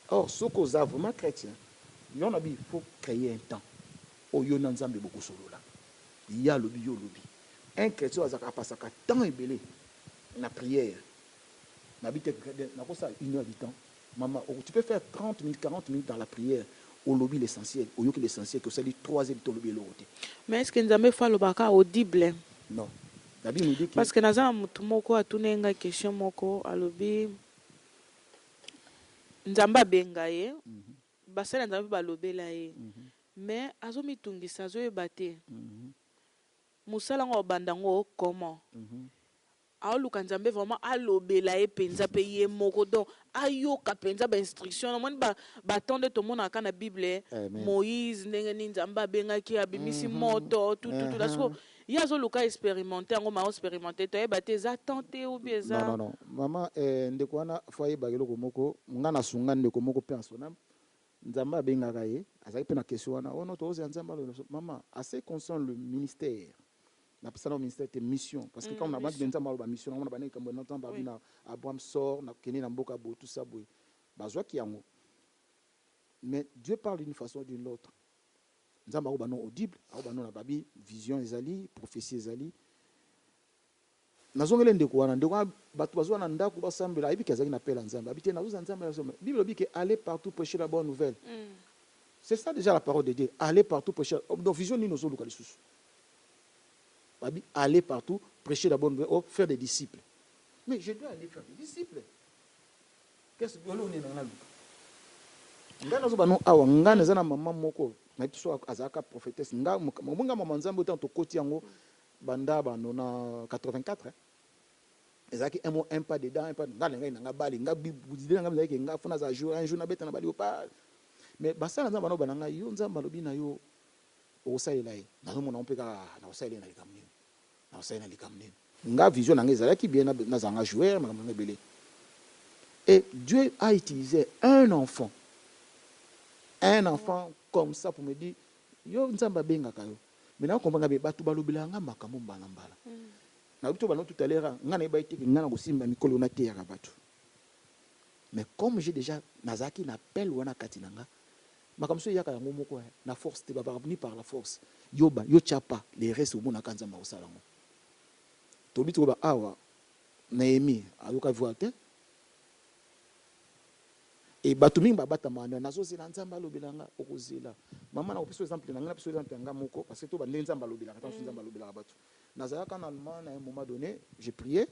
Or ce qu'on a vraiment chrétien. Il faut créer un temps. Oh yo na Nzambe beaucoup solo là. Il y a lobi yo lobi. Un chrétien a passé un temps et belé. La prière, n'habite na quoi ça 1 heure du temps. Maman, tu peux faire 30 minutes, 40 minutes dans la prière. Au lobby l'essentiel, au lieu que l'essentiel, que ça dit 3 heures de lobby l'autre. Mais est-ce que nous avons fait le baka audible? Non. La Bible nous dit que parce que nous avons moko a tourné une question moko à lobby. Nzamba bengaye, basala nzamba balobela ye. Mais azomi tungisa zo ebate. Musala ngo bandango comment? Aoluka Nzambe vraiment alobela e penza pe ye moko donc ayoka penza ba instruction moni ba tande to mona kana Bible Moïse ndenge ni Nzamba bengaki abimisi moto tout parce que ya zo luka expérimenter ngo ma expérimenter to e bateza tenter ou bien ça. Non maman ndeko wana foye bagelo ko moko ngana sunga ndeko moko personnel Nzamba bengaka ye azaki pe na question wana ono to oza Nzamba maman assez conscient le ministère. Na pesa na ministère de mission parce que quand on a besoin de ba mission on a bané comme on entend ba bina Abraham sort na keni na mboka bo tout ça boy bazwa ki yango mais Dieu parle d'une façon ou d'une autre nzamba ba non audible ba non na babi vision ezali prophétie ezali nazongele ndeko wana ndeko batu bazwa na ndako basambela ayibi kazaki na pela nzamba abite na nzamba Bible dit que aller partout prêcher la bonne nouvelle. C'est ça déjà la parole de Dieu, aller partout prêcher. Donc vision ni nozo luka lisusu. Aller partout, prêcher la bonne nouvelle, faire des disciples. Mais je dois aller faire des disciples. Qu'est-ce que l'on est dans la vie? Nga nazo bano awa nga nezana maman moko na biso azaka prophétesse nga munga mama Nzambe tant to koti yango banda bano na 84 ezaki un pas dedans un pas nga lenga nga bali nga buzile nga mzaki nga fona za jour un jour na beta na bali pas mais basala Nzambe bano bananga yo Nzambe lobi na yo osalela ye nazo mona mpeka na osalela na likamni na osalela na likamni nga vision na ngeza ki bien na zanga joueur makamanga belé. Et Dieu a utilisé un enfant comme ça pour me dire yo Nzamba benga kayo maintenant comprendre be batu balobela nga makambo mbala mbala na bitu bano tout à l'heure nga na ba itiki nga na kosimba mikolo na te ya batu mais comme j'ai déjà nazaki na appel wana katinanga makamso yaka yango moko na force te baba ni par la force yoba yo chapa les restes au mona kanza ma osalango to bitu ba awa Naemi aluka voate et batumi babata manda nazo zela Nzamba lobelanga okozela mama na opiso exemple na ngana piso exemple nga moko parce que to ba Nzamba lobelanga tant Nzamba lobelanga batu nazaka en allemand à un moment donné j'ai prié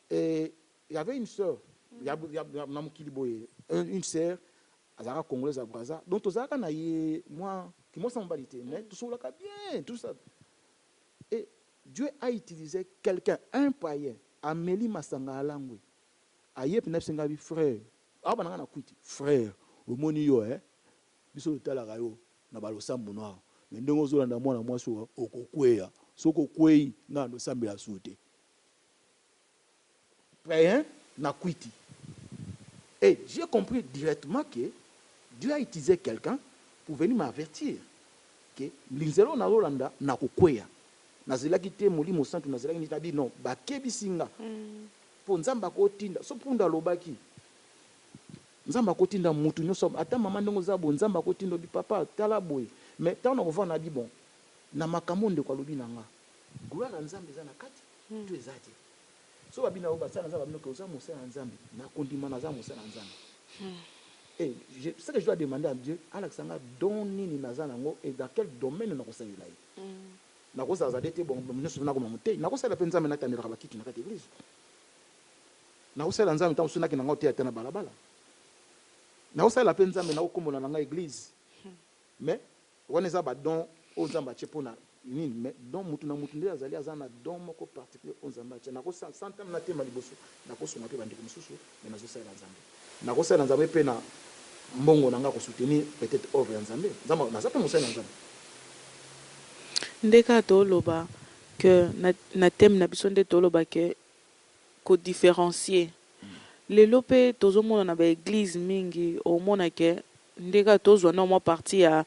et il y avait une sœur il y a na mukili boye une sœur azaka congolaise à Brazza donc tozaka na ye moi qui moi sans validité mais tout ça bien tout ça et Dieu a utilisé quelqu'un un païen Amélie Masanga Alangwe ayep na senga bi frère aba na kwiti frère omoni yo biso tala kayo na balosambo noa mais ndongo zolanda mwana mwaso okokweya soko kwei na ndo sambela soute païen na kwiti et j'ai compris directement que Dieu a utilisé quelqu'un pour venir m'avertir que linzelo na rolanda na kokweya nazelaki te molimo santu nazelaki ni tabi non bakebisinga po nzamba kotinda so punda lobaki nzamba kotinda mutu nyoso ata mama ndongo zabo nzamba kotinda bi papa tala boy mais tant on va na bi bon na makambo ndeko lobi nanga gloire nzambe za na kati tu ezati so babina oba sana nzamba bino ko za mosala nzambe na kondima na za mosala nzambe. Et ce que je dois demander à Dieu, Alexandra, donne-ni nazanango et dans quel domaine nous avons eu là. Nous avons été bon, nous sommes montés. Nous avons fait la peine de nous mettre dans l'église. Nous avons fait la peine de nous mettre dans balabala. Nous avons fait la peine de nous mettre dans l'église. Mais on est à don aux ambassades pour mais don mutu na mutu ndia zali azana don moko particulier aux ambassades. Nous avons fait santam na tema liboso. Nous avons fait la peine de nous mettre mais nous avons fait la nzambe. Na kosa na nzambe pe na mbongo nanga ko soutenir peut-être over nzambe nzamba na zape mosala nzambe ndeka to loba que na thème na biso nde to loba que ko différencier les lopé tozo mona na ba église mingi au mona que ndeka tozo na mo partie ya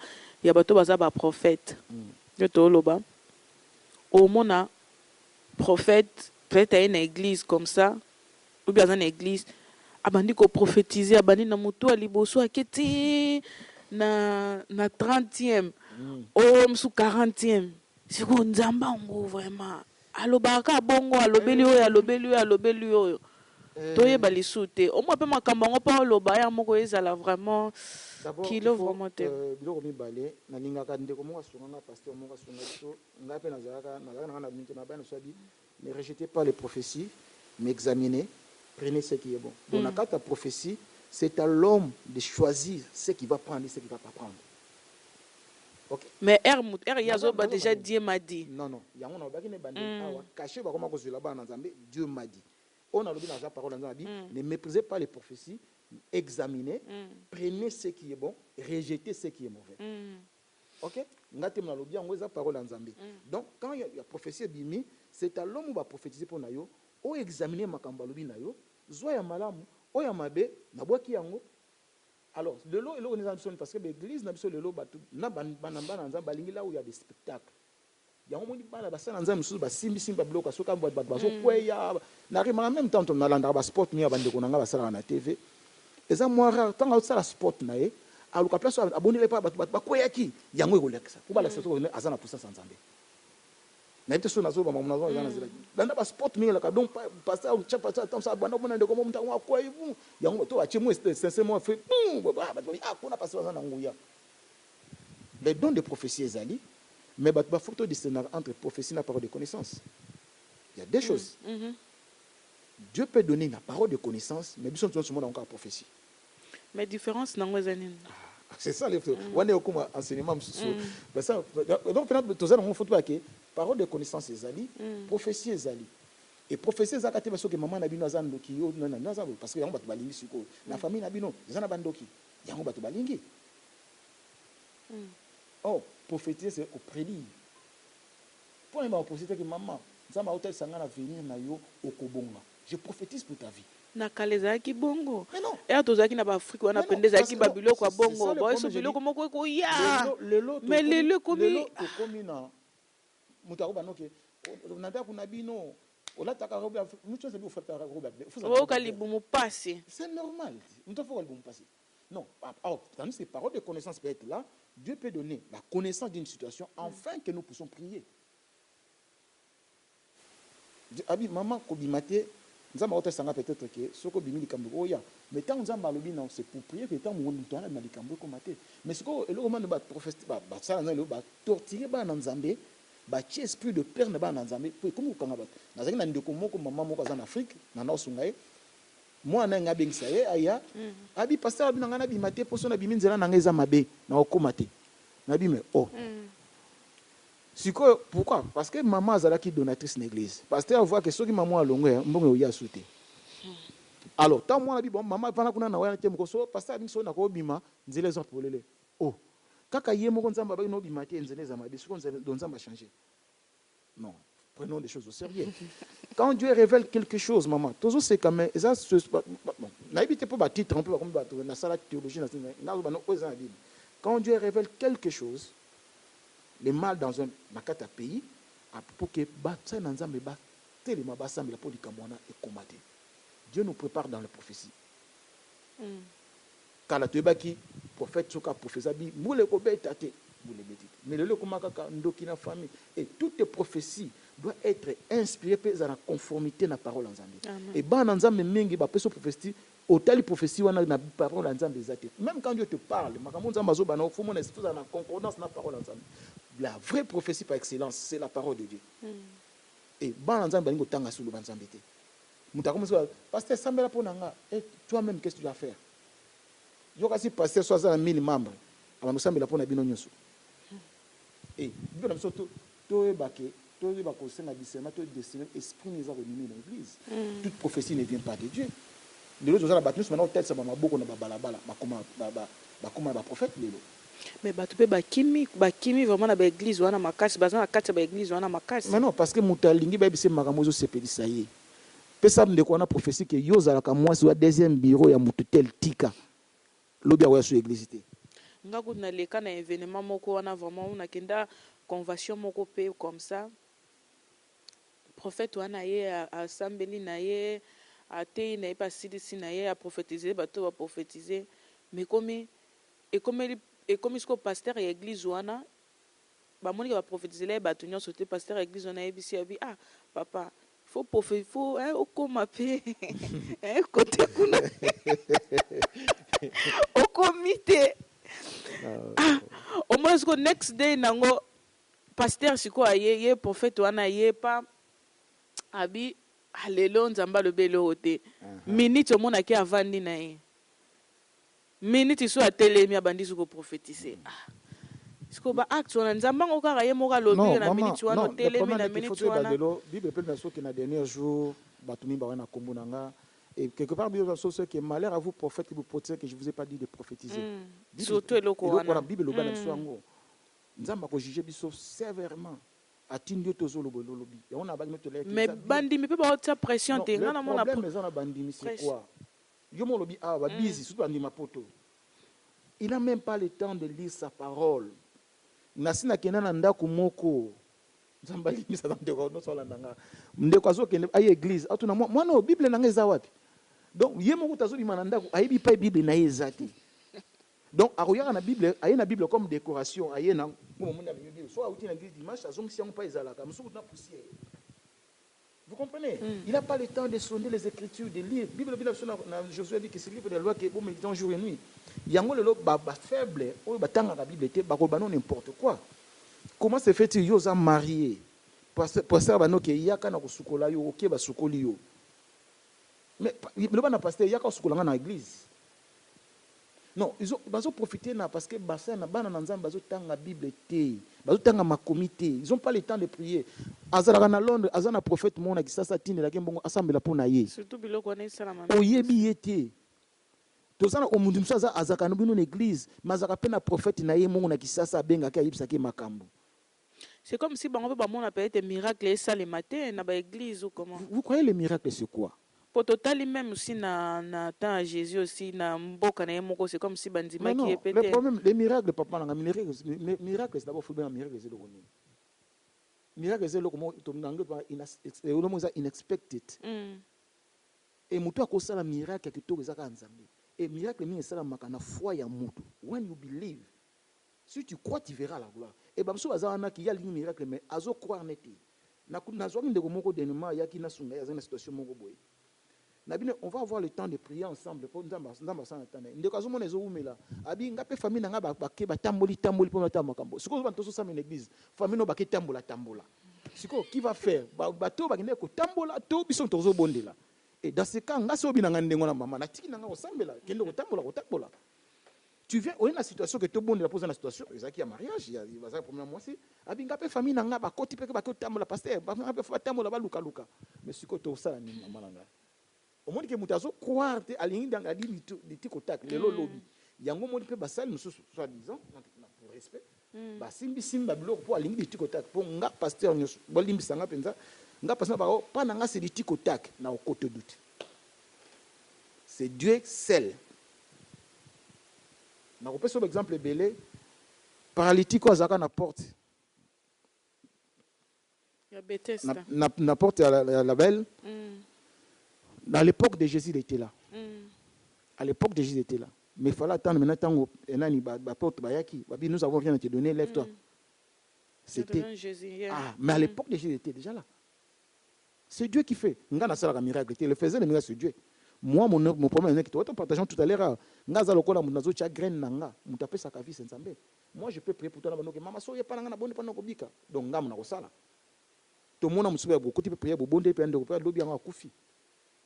bato baza ba prophète de to loba au mona prophète peut-être une église comme ça ou bien une église abandi ko prophétiser abandi na mutu aliboso aketi na 30e o msu 40e siko nzamba ngo vraiment alobaka bongo alobeli oyo toyeba lisute o mo pe makamba ngo pa oloba ya moko ezala vraiment kilo vraiment te biloko mibale na lingaka ndeko mo asunga pasteur mo asunga so ngape na zalaka na minute mabana so bi ne rejetez pas les prophéties mais examinez. Prenez ce qui est bon. Dans la carte de prophétie, c'est à l'homme de choisir ce qu'il va prendre et ce qu'il ne va pas prendre. Okay. Mais Yazo a déjà Dieu m'a dit. Non. Caché, Dieu m'a dit. On a le dans la parole dans la Bible. Ne méprisez pas les prophéties. Examinez. Prenez ce qui est bon. Rejetez ce qui est mauvais. Ok? Donc, quand il y a prophétie, c'est à l'homme qui va prophétiser pour nous. O examiner makambo lobi na yo zo ya malamu o ya mabe na bwaki yango alors lelo elo organisation parce que l'église na biso lelo batu na banamba na nzamba balingi là où il y a des spectacles yango moni bana basana nzamba mususu basimbi simba bloka soka batu bazo kweya na rima en même temps na landa ba sport mi abande ko nanga basala na TV eza moi rare tanga osala sport na ye aluka place abonile pa batu bakweya ki yango ekolekisa kuba la seto azana puissance nzambe na ite so nazo ba mamunazo yana zila landa ba sport mi la ka donc passer au chapa tant ça bana bona ndeko mo mtango akwa yivu yango to achi mo sincèrement fait kuna passer na nguya les dons de prophétie ezali mais ba photo discerner entre prophétie et parole de connaissance il y a deux choses Dieu peut donner la parole de connaissance mais besoin tout le monde encore prophétie mais différence nango ezani c'est ça les on est comme enseignement ça donc finalement tout ça on faut pas que parole de connaissance ezali prophétie ezali et prophétie ezaka te baso que maman na bino azando ki yo na parce que yango bato balingi siko na famille na bino ezana bandoki yango bato balingi oh prophétie c'est au prédire pour les prophétie que maman nzamba hôtel sanga na venir na yo okobonga je prophétise pour ta vie na kaleza ki bongo et tozaki na ba Afrique wana pendeza ki babilo kwa bongo ba so biloko moko ko ya mais lelo komi na mutako banoke nanda kuna bino olataka robe mucho c'est bien faire robe faut kalibumu passer c'est normal muto faut kalibumu passer non alors dans ces paroles de connaissance peut être là Dieu peut donner la connaissance d'une situation afin que nous puissions prier abi maman kobimate nzamba otesanga peut-être que soko bimi likambo oya mais tant nzamba lobi non c'est pour prier que tant mon mutana na likambo ko mate mais soko eloko mano ba prophétie ba sala na lo ba torturer ba na nzambe ba chi esprit de peur na ba na nzambe pour comme kanga ba nazaki na ndeko moko mama moko za na Afrique na na osunga ye moi na ngabe ngisa ye aya abi pasteur abi na bi mate poso na bimi nzela na ngeza mabe na okomate na bi mais oh pourquoi? Parce que maman azalaki donatrice de l'église. Pasteur voit que ceux qui maman a longueur, mbongo ya souté. Alors, tant moi la bi bon maman pana kuna na wana temko so pasteur bi so na ko bima nzele zo polele. Oh. Kaka ye moko nzamba ba no bima te nzele za mabe so nzele nzamba changer. Non. Prenons les choses au sérieux. Quand Dieu révèle quelque chose, maman, toujours c'est quand même. N'habitez pas titre, on peut comme dans la théologie, quand Dieu révèle quelque chose, le mal dans un pays, pour que Dieu nous prépare dans la prophétie. Quand la prophète soka prophétie, mais le famille et toutes les prophéties doivent être inspirées dans la conformité de la parole en Zambie. Et dans Nzambe mingi ba peso prophétie autant prophétie wana na parole en Nzambe zate. Même quand Dieu te parle, makambo Nzambe azoba na fomo na esprit na concordance na parole en Nzambe. La vraie prophétie par excellence, c'est la parole de Dieu. Et dans Nzambe balingo tanga sulu Nzambe te. Mutakomo so pasteur Sambela ponanga et toi-même qu'est-ce que tu vas faire? Yo kasi pasteur soit à 1000 membres. Ama Sambela pona bino nyoso. Et bien nous surtout toi baké toi bako senga discernement toi discernement esprit nous a réunis dans l'église. Toute prophétie ne vient pas de Dieu. Les autres ont battu maintenant tête ça ba maboko na balabala bakoma ba prophète lelo. Mais batupé bakimi vraiment na ba église wana makasi bazana na kati ba église wana makasi. Mais non parce que mutalingi ba bise makamozo sepelisa ye. Pesa ndeko na prophétie que yozala ka mwasi wa deuxième bureau ya mututel tika. Lobi ya so église té. Nga kuna leka na événement moko wana vraiment on a kenda convention moko pe comme ça. Prophète wana ye a sambeli na ye a te na pas sidisi na ye a prophétiser bato va prophétiser mais comme ce que pasteur et église wana ba moni va prophétiser les bato nyo sauter pasteur église wana ebisi abi ah papa faut prophétiser faut au comité côté kuna au comité au moins que next day nango pasteur siko ye prophète wana ye pa abi alelo nzamba lo belo te minute o mona ki avandi na ye minute so atelemi abandi ko prophétiser siko ba acte wana nzamba ngo kaka ye moka lobi na minute wana telemi na minute wana Bible peut na so que na dernier jour batumi ba wana kombo nanga. Et quelque part, Bible dit que malheur à vous, prophètes, qui vous protègent, que je ne vous ai pas dit de prophétiser. Surtout le Coran. La Bible, le Bible, nous avons jugé sévèrement. Mais bandimi peut pas avoir pression. Le problème, c'est quoi? Il n'a même pas le temps de lire sa parole. Nasina kenana ndako moko. Zambali misa ndeko no sola ndanga. Ndeko azo kende ayi église. Atuna mwana Bible nanga eza wapi? Donc yemo kutazo limana ndako ayibi pa Bible na yezati. Donc aroyaka na Bible, ayi na Bible comme décoration, ayi na mo mona Bible. Soit outi na église dimanche azong si on pas ezalaka, musuku na poussière. Vous comprenez? Il n'a pas le temps de sonder les Écritures, de lire. Bible Josué dit que c'est le livre de la loi qui est bon méditant jour et nuit. Yango le ba faible, o ba tanga la Bible te ba ko ba non n'importe quoi. Comment se fait-il yo za marié? Pour ça ba no ke yaka na ko sukola yo, ok ba sukoli yo. Mais le ba na pasteur yaka sukola na église. Non, ils ont profité parce que bassin na bana nzamba bazo tanga Bible te, bazo tanga makomi te. Ils ont pas le temps de prier. Azara na Londres, azana prophète mona ki sasa tine la kembongo assemble pour na ye. Surtout biloko na sala mama. Oyebi yete. To sana o mundu msaza azaka no bino na église, mazaka pe na prophète na ye mongo na ki sasa benga ka yibisa ke makambo. C'est comme si bango ba mona peut-être miracle et ça le matin na ba église ou comment? Vous croyez les miracles c'est quoi? Pour total même aussi na temps Jésus aussi na mboka na yemoko c'est comme si bandima qui est pété. Le problème les miracles papa na miracle c'est d'abord faut bien miracle c'est le roni. Miracle c'est le comment to nanga pas unexpected. Et mutu akosala miracle kitoko ezaka nzambe. Et miracle mingi sala makana foi ya mutu. When you believe, si tu crois tu verras la gloire. Et bamso azana ki ya li miracle mais azo croire neti. Na zo ndeko moko denema ya ki na sunga ya zana situation moko boye. On va avoir le temps de prier ensemble pour nous attendre. Ndeko azo mona ezo umela. Abi ngape famille na nga ba ke ba tamboli pour na tamakambo. Siko ba toso sa une église. Famille no ba ke tambola. Siko qui va faire? Ba to ba ngene ko tambola to biso tozo bondela. Et dans ce cas, nga so binanga ndengo na mama na tiki nanga osambela kende ko tambola. Tu viens on est la situation que tout le monde la pose dans la situation exact il y a mariage il y a ça première mois c'est abi ngape famille na nga ba koti pe ba ko tambola pasteur ba ngape fa tambola ba luka mais siko to ça ni mama nanga. Au moins que mutazo croire te alingi dans ali litiko tak le lolobi yango moni pe basal mususu soit disant pour respect basimbi simba biloko po alingi litiko tak po nga pasteur nyos bolimbisa nga penza nga pasteur ba pa na nga c'est litiko tak na okote doute. C'est Dieu seul. Na ko pesa exemple belé paralytique azaka na porte. Ya Bethesda. Na porte à la belle. Dans l'époque de Jésus il était là. À l'époque de Jésus il était là. Mais il fallait attendre maintenant porte bayaki. Nous avons rien à te donner, lève-toi. C'était mais à l'époque de Jésus il était déjà là. C'est Dieu qui fait. Nga na sala ka miracle, il le faisait le miracle c'est Dieu. Moi mon problème est que toi partageons tout à l'heure nga za lokola munazo cha graine nanga mutape sa vie nzambe. Moi je peux prier pour toi na banoke mama soye pa na bonde pa na kobika. Donc nga muna kosala. To mona musuba ko kuti pe prier bo bonde pe ndo ko pa lobi nga kufi.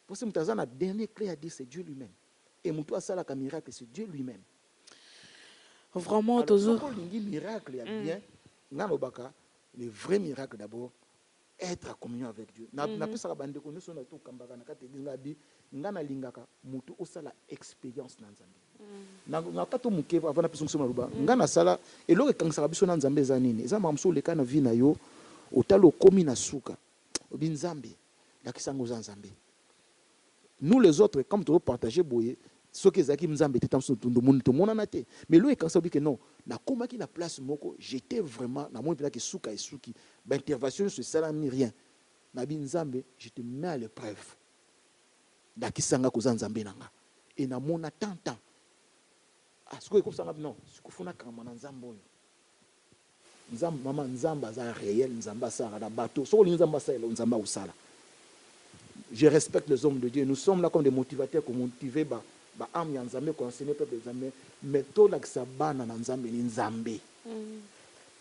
Pour ce mutaza na dernier clé à dire c'est Dieu lui-même. Et mutu asala ka miracle c'est Dieu lui-même. Vraiment toujours miracle ya bien nga lobaka le vrai miracle d'abord être en communion avec Dieu. Na pesa bande ko nyso na to kambaka na kate nga bi nga na lingaka mutu osala expérience na nzambe. Na kato muke avant na pesa ngso maluba nga na sala eloko kangsaka biso na nzambe za nini. Eza mamso leka na vie na yo otalo komi na suka. Obi nzambe la kisango za nzambe. Nous les autres comme tu veux partager boye ce que zaki nzambe tetam so tundo monde to mona na te. Mais lui quand ça dit que non na koma ki na place moko j'étais vraiment na moi pela que suka et suki ba intervention sur ça ni rien. Na bi nzambe je te mets à l'épreuve. Da kisanga ko za nzambe nanga. Et na mona tant. Ah ce que ko sanga non, ce ko funa kama na nzambe oyo. Nzamba mama nzamba za réel nzamba sa na bateau. So li nzamba sa nzamba usala. Je respecte les hommes de Dieu. Nous sommes là comme des motivateurs pour motiver ba âme ya nzambe ko enseigner peuple nzambe mais to la kisabana na nzambe ni nzambe.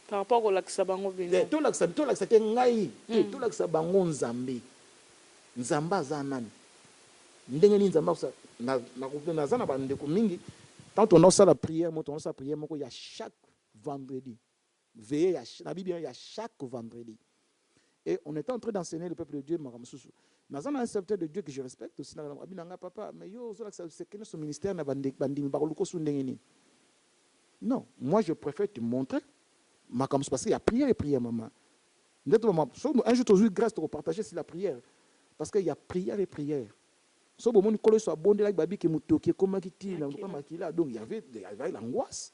Par rapport au lakisabango bino. To la kisate ngai, to la kisabango nzambe. Nzamba za nani? Ndenge ni nzamba na zana ba ndeko mingi. Quand on a la prière, il y a chaque vendredi. Veillez la Bible il y a chaque vendredi. Et on était en train d'enseigner le peuple de Dieu Maramsusu. Dans un serviteur de Dieu que je respecte aussi papa mais yo c'est que son ministère na bandi baluko sundengeni. Non, moi je préfère te montrer Makamsu parce qu'il y a prière et prière maman. Un jour tu as grâce de partager sur la prière parce qu'il y a prière et prière. So bon mon kolo so abondé like babi ke mutoki comme kiti na pas makila donc il y avait l'angoisse.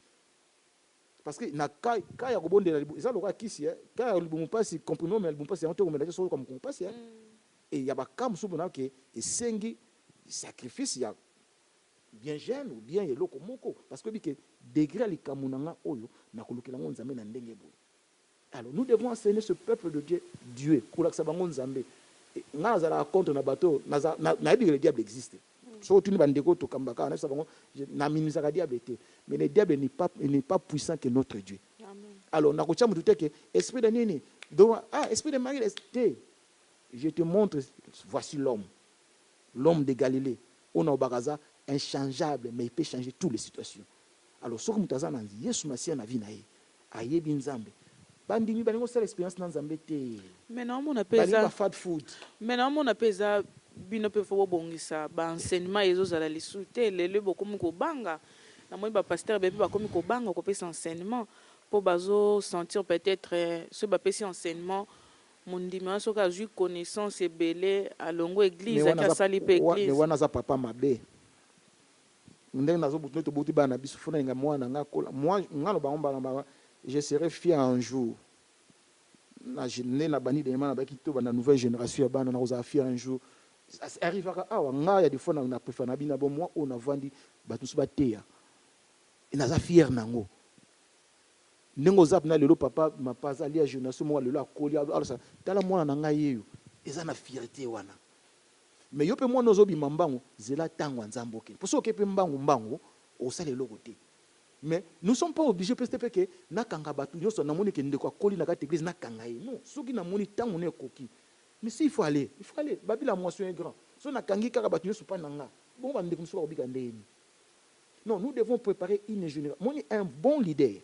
Parce que na ka ya kobonde la ça le kisi ka ya libumu pasi comprimé mais libumu pasi on te remettre sur comme pasi et il y a ba kam subona ke esengi sacrifice ya bien jeune ou bien eloko moko parce que bike degré li kamunanga oyo na kolukela ngo nzambe na ndenge bo. Alors nous devons enseigner ce peuple de Dieu kolakisa bango nzambe nga za la contre na bateau na bi le diable existe. So tu ni bandeko to kambaka na sabango na minisa diable était mais le diable n'est pas puissant que notre Dieu. Amen. Alors na kocha mutu que esprit de nini donc esprit de Marie resté. Je te montre voici l'homme de Galilée. On a au bagaza inchangeable mais il peut changer toutes les situations. Alors ce que mutaza na Yesu Masia na vie na ye ayebi nzambe bandimi balingo sala expérience na nzambe te. Maintenant on appelle ça fast food. Maintenant on appelle ça bino pe fo bongisa ba enseignement ezozala lisute lele bokomi ko banga na moi ba pasteur bébé bakomi ko banga ko pesa enseignement pour bazo sentir peut-être ce ba pesa enseignement mon dimanche ka ju connaissance ebele à longo église à sali pe église. Ne wana za papa mabe. Ndenge nazo butu to butu bana biso funa nga mwana ngakola moi ngalo ba omba je serai fier un jour. Na jeune na bani de mana ba ki to bana nouvelle génération bana na oza fier un jour. Ça arrivera nga ya des fois na préfère na bina bon moi on a vendu batu so bateya. Et na za fier nango. Nengo zap na lelo papa mapaza lia jeunesse moi lelo akoli alors ça tala mwana na nga yeyo. Eza na fierté wana. Mais yo pe moi nozo bi mambango zela tango nzambo ke. Pour so ke pe mbango o sala lelo te. Mais nous ne sommes pas obligés parce que na kanga batu nyoso na moni ke ndeko akoli na ka église na kanga ye. Non, soki na moni tango ne koki. Mais s'il faut aller, il faut aller. Babi la moisson est grand. Si on a kangi kaka batu nyoso pa nanga. Bon ba ndeko so obika ndeni. Non, nous devons préparer une génération. Moni un bon leader.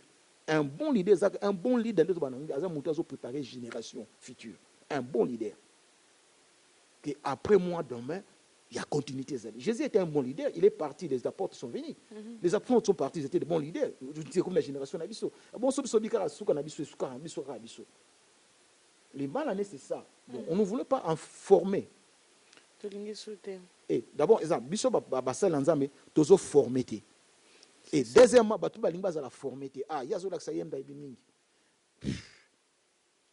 Un bon leader de bananga, ça monter à préparer génération future. Un bon leader. Que après moi demain Il y a continuité. Jésus était un bon leader. Il est parti, les apôtres sont venus. Les apôtres sont partis, ils étaient de bons leaders. C'est comme la génération d'Abisso. Bon, les mal années, c'est ça. Donc, on ne voulait pas en former. Et d'abord, Bisso Bassal Nzambe, toujours formé. Et deuxièmement, tout le monde a la formé. Ah, il y a un ça y est,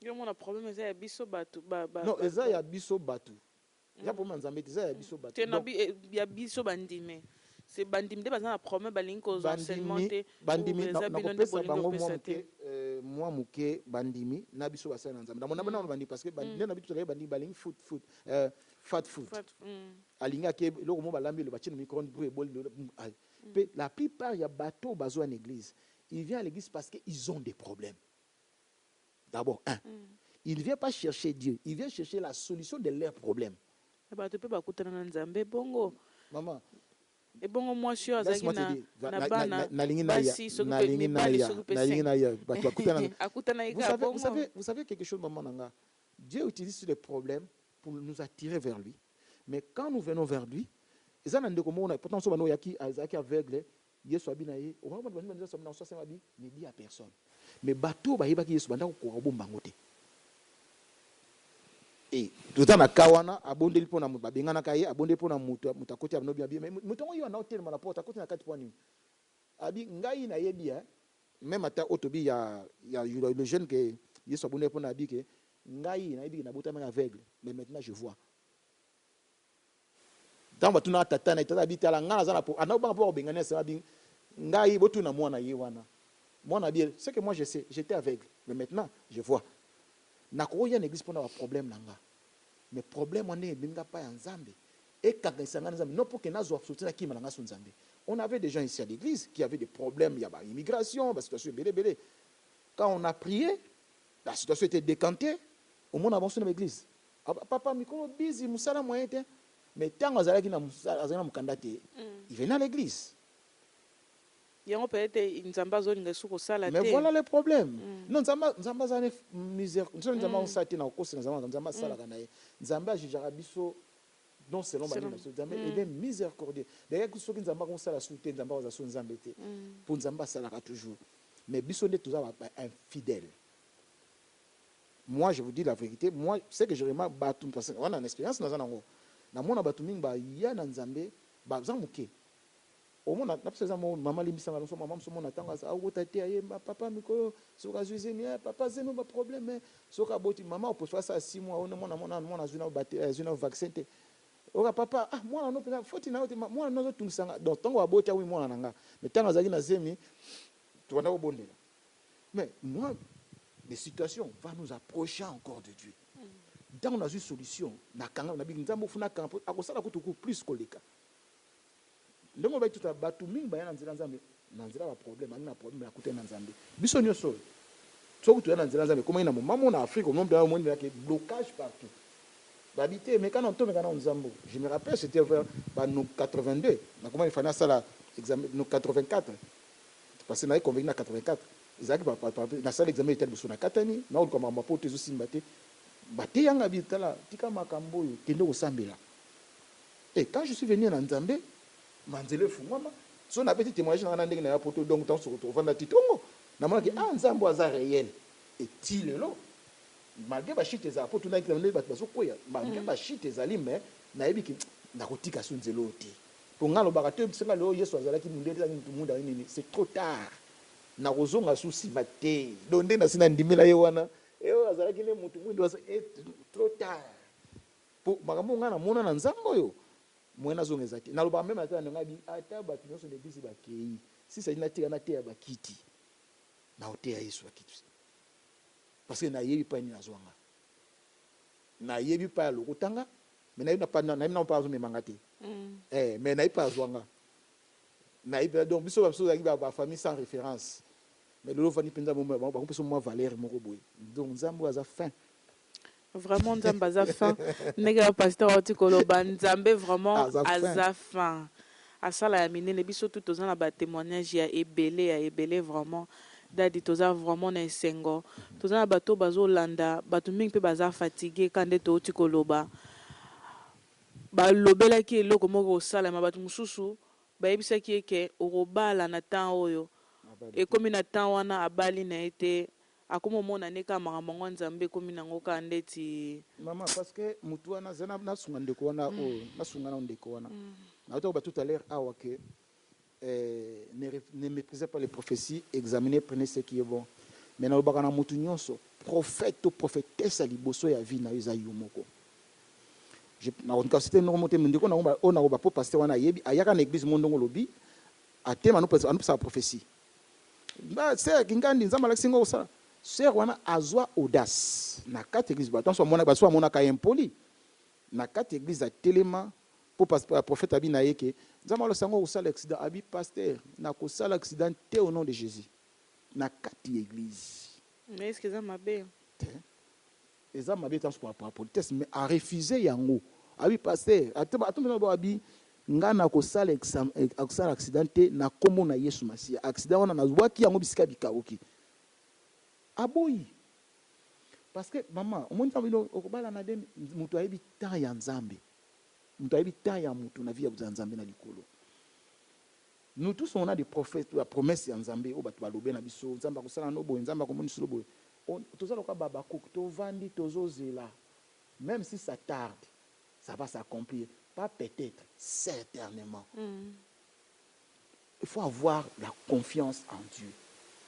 il y a un problème, il y a Bisso Batu. Non, il y a Bisso Batu. Il y a problème, il y a Bisso Batu. Il y a Bisso Bandime. C'est Bandime, il y a un problème, il y a enseignement. Bandimi, moi, Mouké, Bandimi, Nabiso Bassal Nzambe. Dans mon abonnement, Bandimi, parce que Bandimi, Bandimi, Baling, fat food. Alinga, le moment, Balambi, le bâtiment, le micro, la plupart, il y a bateau, bateau en église. Ils viennent à l'église parce qu'ils ont des problèmes. D'abord, il ne vient pas chercher Dieu, il vient chercher la solution de leurs problèmes. Maman, et bon, moi, je suis à vous savez quelque chose, maman Nanga. Dieu utilise les problèmes pour nous attirer vers lui. Mais quand nous venons vers lui, pourtant, on a aveugle, ne dit à personne. Mais bateau, et tout le temps, kawana abonde lipo na babenga na kaye abonde po na mutakoti ya nobi abi mais mutongo yo na hotel na porte akoti na kati poni abi ngai na yebi même ata otobi ya le jeune que yeso abonde po na abi que ngai na yebi na botama aveugle mais maintenant je vois dans batuna tata na tata abi tala ngana za na po anaba po bengana sa abi ngai botuna mwana ye wana mwana bien c'est que moi je sais j'étais aveugle mais maintenant je vois. Il y a une église pour avoir problème. Mais le problème, on est pas en Zambie. Et quand non pour que nous on avait des gens ici à l'église qui avaient des problèmes. Il y a l'immigration, la situation est belle. Quand on a prié, la situation était décantée. Au moins, on a avancé dans l'église. Papa, busy, mais tant qu'on a il venait à l'église. Mais voilà le problème. Non, Nzamba est misère. Nzamba non selon Nzamba est miséricordieux. D'ailleurs, ceux qui Nzamba ont ça la souté, Nzamba ont ça Nzamba pour Nzamba ça la toujours. Mais biso est toujours infidèle. Moi, je vous dis la vérité. Moi, c'est que je remarque Batum parce qu'on a une expérience dans un endroit. Dans mon Batuming, il y a Nzamba, Zamouké. Au moins, maman limbisa ngalonso maman somo natanga za otate aye papa mikolo soka zuizeni papa zeno ba problème soka boti maman opose ça 6 mois on mona zuna zuna vaccin te oka papa ah mwana no pena foti na mwana no tungisanga donc tango aboti awi mwana nanga mais tango zaki na zemi tu vas obondela mais moi les situations vont nous approcher encore de Dieu dans on a une solution na kanga na bingi nzambo funa kanga akosala kutuku plus koleka. Donc on va tout à battre ming ba nzela nzambe nzela ba problème ani na problème ya kutena nzambe biso nyoso so kutu na nzela nzambe comme ina maman en Afrique au nombre de monde qui blocage partout babité mais quand on tombe dans nzambo je me rappelle c'était vers nous 82 na comment il fallait ça là examen nous 84 parce que na convenu na 84 ezaki ba na salle examen était biso na katani na on comme ma pote zo simbate baté yanga bitala tika makambo yo kende osambela et quand je suis venu na nzambe manzele fungama so na petit témoignage na ndenge na poto donc tant se retrouver na titongo na mona ki nzambo aza réel et tilelo malgré ba chite za poto na ki ba baso koya malgré ba chite za lime na yebiki na kotika sunzelo te pour ngalo bakato senga lo yeso azala ki mundeli za ntu munda nini c'est trop tard na kozonga susi bate donde na sina ndimela ye wana azala ki le mutu mundi wa trop tard pour makambo ngana mona na nzambo yo mwena zongeza te naloba même ata ngabi ata ba nyonso l'église ba kei si ça ina tika na te ya bakiti na hotel ya Yesu bakiti parce que na yebi pa ni nazwanga na yebi pa lo kutanga mais na pas na pas zo memanga te mais na pas zwanga na yebi donc biso ba famille sans référence mais le vani penza mo ba ko peso mo valeur mo ko boy donc nzambo aza fin. Vraiment nzambe aza fin nega pasteur oti koloba nzambe vraiment aza fin asala ya minene biso tout ozana ba témoignage ya ebele vraiment dadi toza vraiment na esengo tozana bato bazolanda bato mingi pe baza fatigué kande to oti koloba balobelaki eloko moko osalema bato mosusu bayebisaki eke okobala na temps oyo ekomi na temps wana abali na ye te akomomona ne kaka makambo yango nzambe ekomi nango kaka ndeti mama parce que mutu wana zana nasunga ndeko wana oyo nasunga na ndeko wana naotoka tout à l'heure awa ke ne méprisez pas les prophéties, examinez, prenez ce qui est bon. Mais dans le mutu nyonso prophète ou prophétesse liboso ya vie na yo za yomoko. Je na onka c'était no monter ndeko na ona ba po pasteur wana yebi ayaka na église mondongo lobi atema no sa prophétie. Ba c'est kingandi nzamba la singo osala. Sœur wana azwa audace na quatre église ba attention mona ba so mona ka impoli. Na quatre église a telema pour prophète abi na yeke nzamba lo sango osala accident abi pasteur na ko sala accident te au nom de Jésus. Na quatre église. Mais est-ce que ça m'a bien? Les hommes avaient pour la politesse, mais a refusé yango. Abi pasteur, attends abi ngana ko sala accidenté na komo na Yesu Masia. Accident wana na zwaki yango bisika bikaoki. Aboyi. Parce que maman, omonta bino okobala na dem mutu ayebi temps ya Nzambe. Mutu ayebi temps ya mutu na vie ya Nzambe na likolo. Nous tous on a des prophètes, la promesse ya Nzambe o batu balobe na biso, Nzamba ko sala no boye, Nzamba ko moni solo boye. Tozaloka babakuk tovandi tozozela même si ça tarde ça va s'accomplir pas peut-être certainement il faut avoir la confiance en Dieu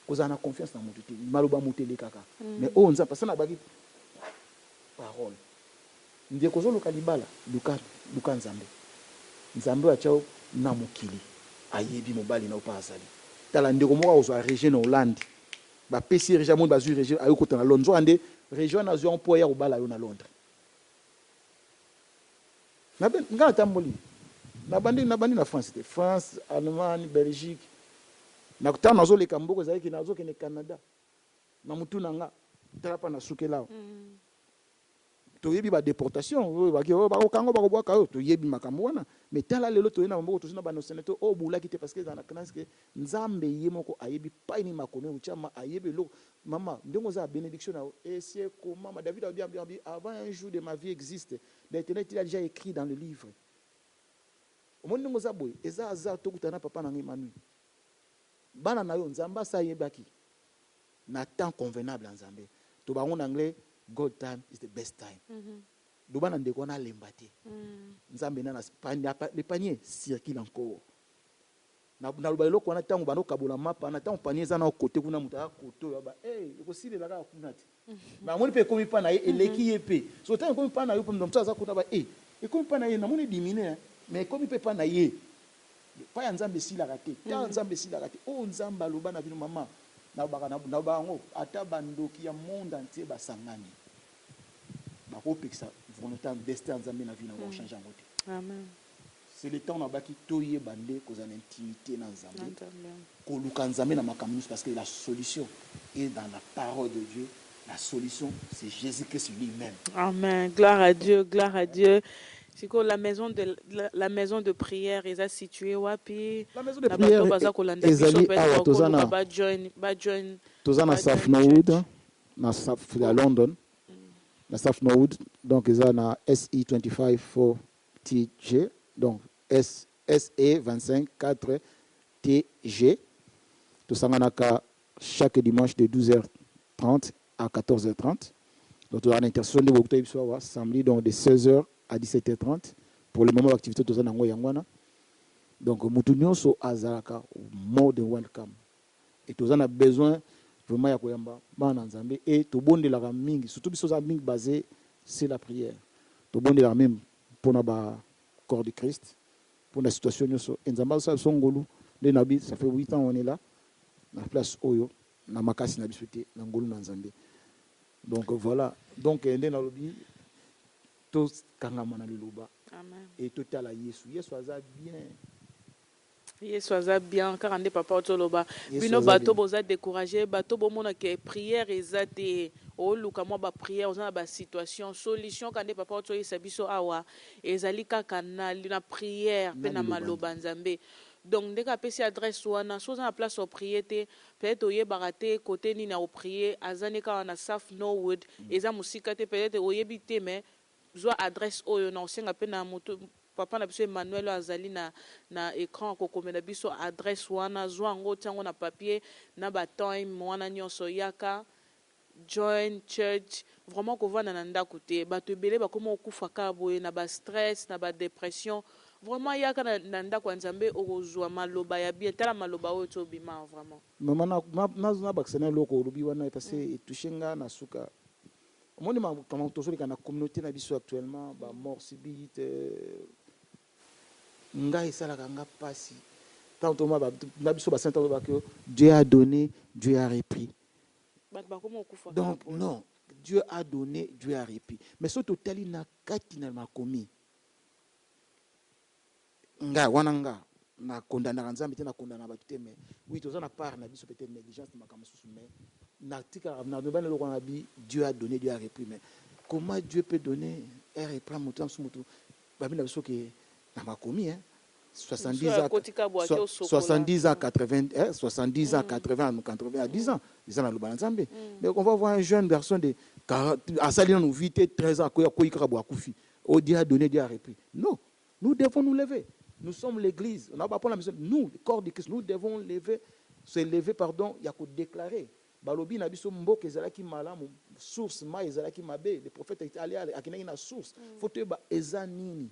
cause on a confiance dans mutu te maloba mutele kaka mais on nza parce na baki parole ndie kozo lokalibala luka Nzambe achao na mokili ayebi mobali na opasali tala ndeko moko ozwa région Hollande ba PC région monde bazu région ayo kota na Londres ande région na zo po ya obala yo na Londres na ben ngana tamboli na bandi na France Allemagne Belgique na kota na zo le kamboko zaiki na zo kene Canada na mutu nanga tala na sukela to yebi ba déportation ba kango ba bwaka yo to yebi makambo wana mais tala lelo to yena mboko to sina ba no seneto o bula kite parce que dans la classe que Nzambe yemoko ayebi pa ni makome uchama ayebi lo mama ndongo za bénédiction na et c'est comment David a bien avant un jour de ma vie existe l'internet il a déjà écrit dans le livre au monde ndongo za boy eza azar to kutana papa na ngimanu bana na yo Nzamba sa yebaki na temps convenable en Nzambe to ba en anglais God time is the best time. Dobana ndeko na lembate. Nzambe na le panier circule encore. Na lobalelo ko na tango bano kabola mapa na tango panier za na côté kuna muta koto ba ko sile la ka kunati. Ba moni pe komi pa na eleki yepe. So tango komi pa na yo pom za kuta ba e komi pa na ye na moni diminer mais komi pe pa na ye. Pa ya Nzambe sila raté. Ta Nzambe sila raté. O Nzamba loba na bino mama. Na bango ata bandoki ya monde entier basangani. Volontaire destin Nzambe na vie na va changer en côté. Amen. C'est le temps na baki toye bande ko za intimité na Nzambe. Ko luka Nzambe na makambo parce que la solution est dans la parole de Dieu. La solution c'est Jésus-Christ lui-même. Amen. Gloire à Dieu, gloire à Dieu. C'est que la maison de prière est située wapi? La maison de prière est Tozana Safnowood na Saf à London. Na Safnowood donc ils ont na SE 25 4TG donc SE 25 4TG. Tosanganaka chaque dimanche de 12h30 à 14h30. Donc on a l'intercession de Bokto Ibsoa samedi donc de 16h à 17h30 pour le moment l'activité de Zanango Yangwana. Donc Moutounion so azalaka more than welcome. Et tous on a besoin vraiment ya koyamba bana Nzambe et to bonde la mingi surtout biso za mingi basé c'est la prière. To bonde la même pour na ba corps de Christ pour la situation nyoso Nzamba sa songolu de nabi ça fait 8 ans on est là na place oyo na makasi na bisouté na ngolu na Nzambe. Donc voilà donc ende na lobi tous kangamana liloba. Amen. Et total à Yesu aza bien. Yesu aza bien car ande papa otoloba. Bino bato boza décourager, bato bomona que prière ezate o luka mo ba prière ozana ba situation solution kande papa otoyisa biso awa ezali kaka na prière pe na maloba Nzambe. Donc dès qu'apesi adresse wana soza na place au prier te peut-être oye barate côté ni na au prier azane ka na Saf Norwood eza musika te peut-être oye bité mais zwa adresse oyo na osenga pe na moto papa na biso Emmanuel azali na écran kokomela biso adresse wana zwa ngo tiango na papier na ba time wana nyonso yaka join church vraiment kovanda na ndako te bato ebele bakoma okufa kaka boye na ba stress na ba dépression vraiment yaka na ndako ya Nzambe okozwa maloba ya bien tala maloba oyo tobima vraiment mama na bakisana eloko olobi wana parce etouche nga na suka omoni makambo tozoleka na communauté na biso actuellement bamort subite ngai esalaka nga mpasi tantoma na biso basanta oyebaki Dieu a donné Dieu a repris. Donc non, Dieu a donné, Dieu a repris. Mais ce total na kati na makomi. Nga wananga na condamner Nzambe te na condamner ba tout mais oui toza na part na biso peut-être négligence na makambo susu mais na tika na bana lo na bi Dieu a donné, Dieu a repris mais comment Dieu peut donner et reprendre mutu sur mutu ba bina biso ke na makomi hein 70 ans 80 70 ans 80 à 10 ans ils sont dans le Nzambe mais on va voir un jeune garçon de 40 à salir nous vite 13 ans ko ikra kufi au Dieu a donné Dieu a repris non nous devons nous lever nous sommes l'église on n'a pas la mission nous le corps de Christ nous devons se lever pardon il y a que déclarer balobi na biso mboka ezalaki malamu source ma ezalaki mabe le prophète est allé akinaki na source faut te ba ezanini.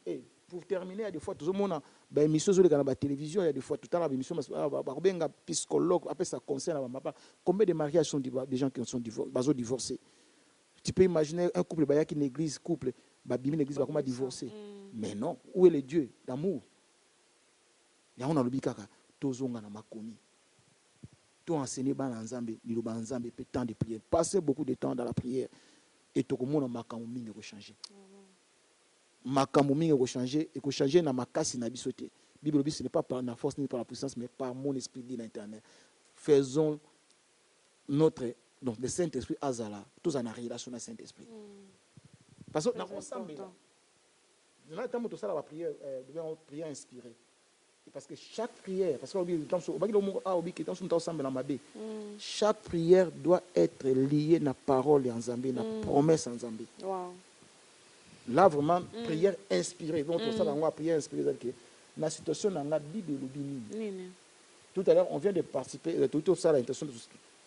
Et pour terminer, il y a des fois, tout le monde a des émissions sur la télévision, il y a des fois, tout le temps, émissions, il y a psychologue, après ça concerne combien de mariages sont des gens qui sont divorcés. Tu peux imaginer un couple qui est une église, couple, une église, comment divorcé. Mais non, où est le Dieu d'amour? Il y a un albikaka, tozonga na makomi. Tout enseigner ban Nzambe, ni ba Nzambe peut temps de prière. Passer beaucoup de temps dans la prière et tout le monde makambo mingi ko changer. Makambo mingi ko changer na makasi na biso te. Bible dit ce n'est pas par la force ni par la puissance mais par mon esprit dit l'Éternel. Faisons notre donc le Saint-Esprit azala, tous en relation avec le Saint-Esprit. Parce que dans ensemble là, tant que ça la prière devient prière inspirée. Parce que chaque prière, parce que chaque prière doit être liée à la parole en Zambie, à la promesse en Zambie. Wow. Là, vraiment, prière inspirée. Donc, ça, on va prière inspirée. La situation dans la Bible, tout à l'heure, on vient de participer, tout ça, l'intention,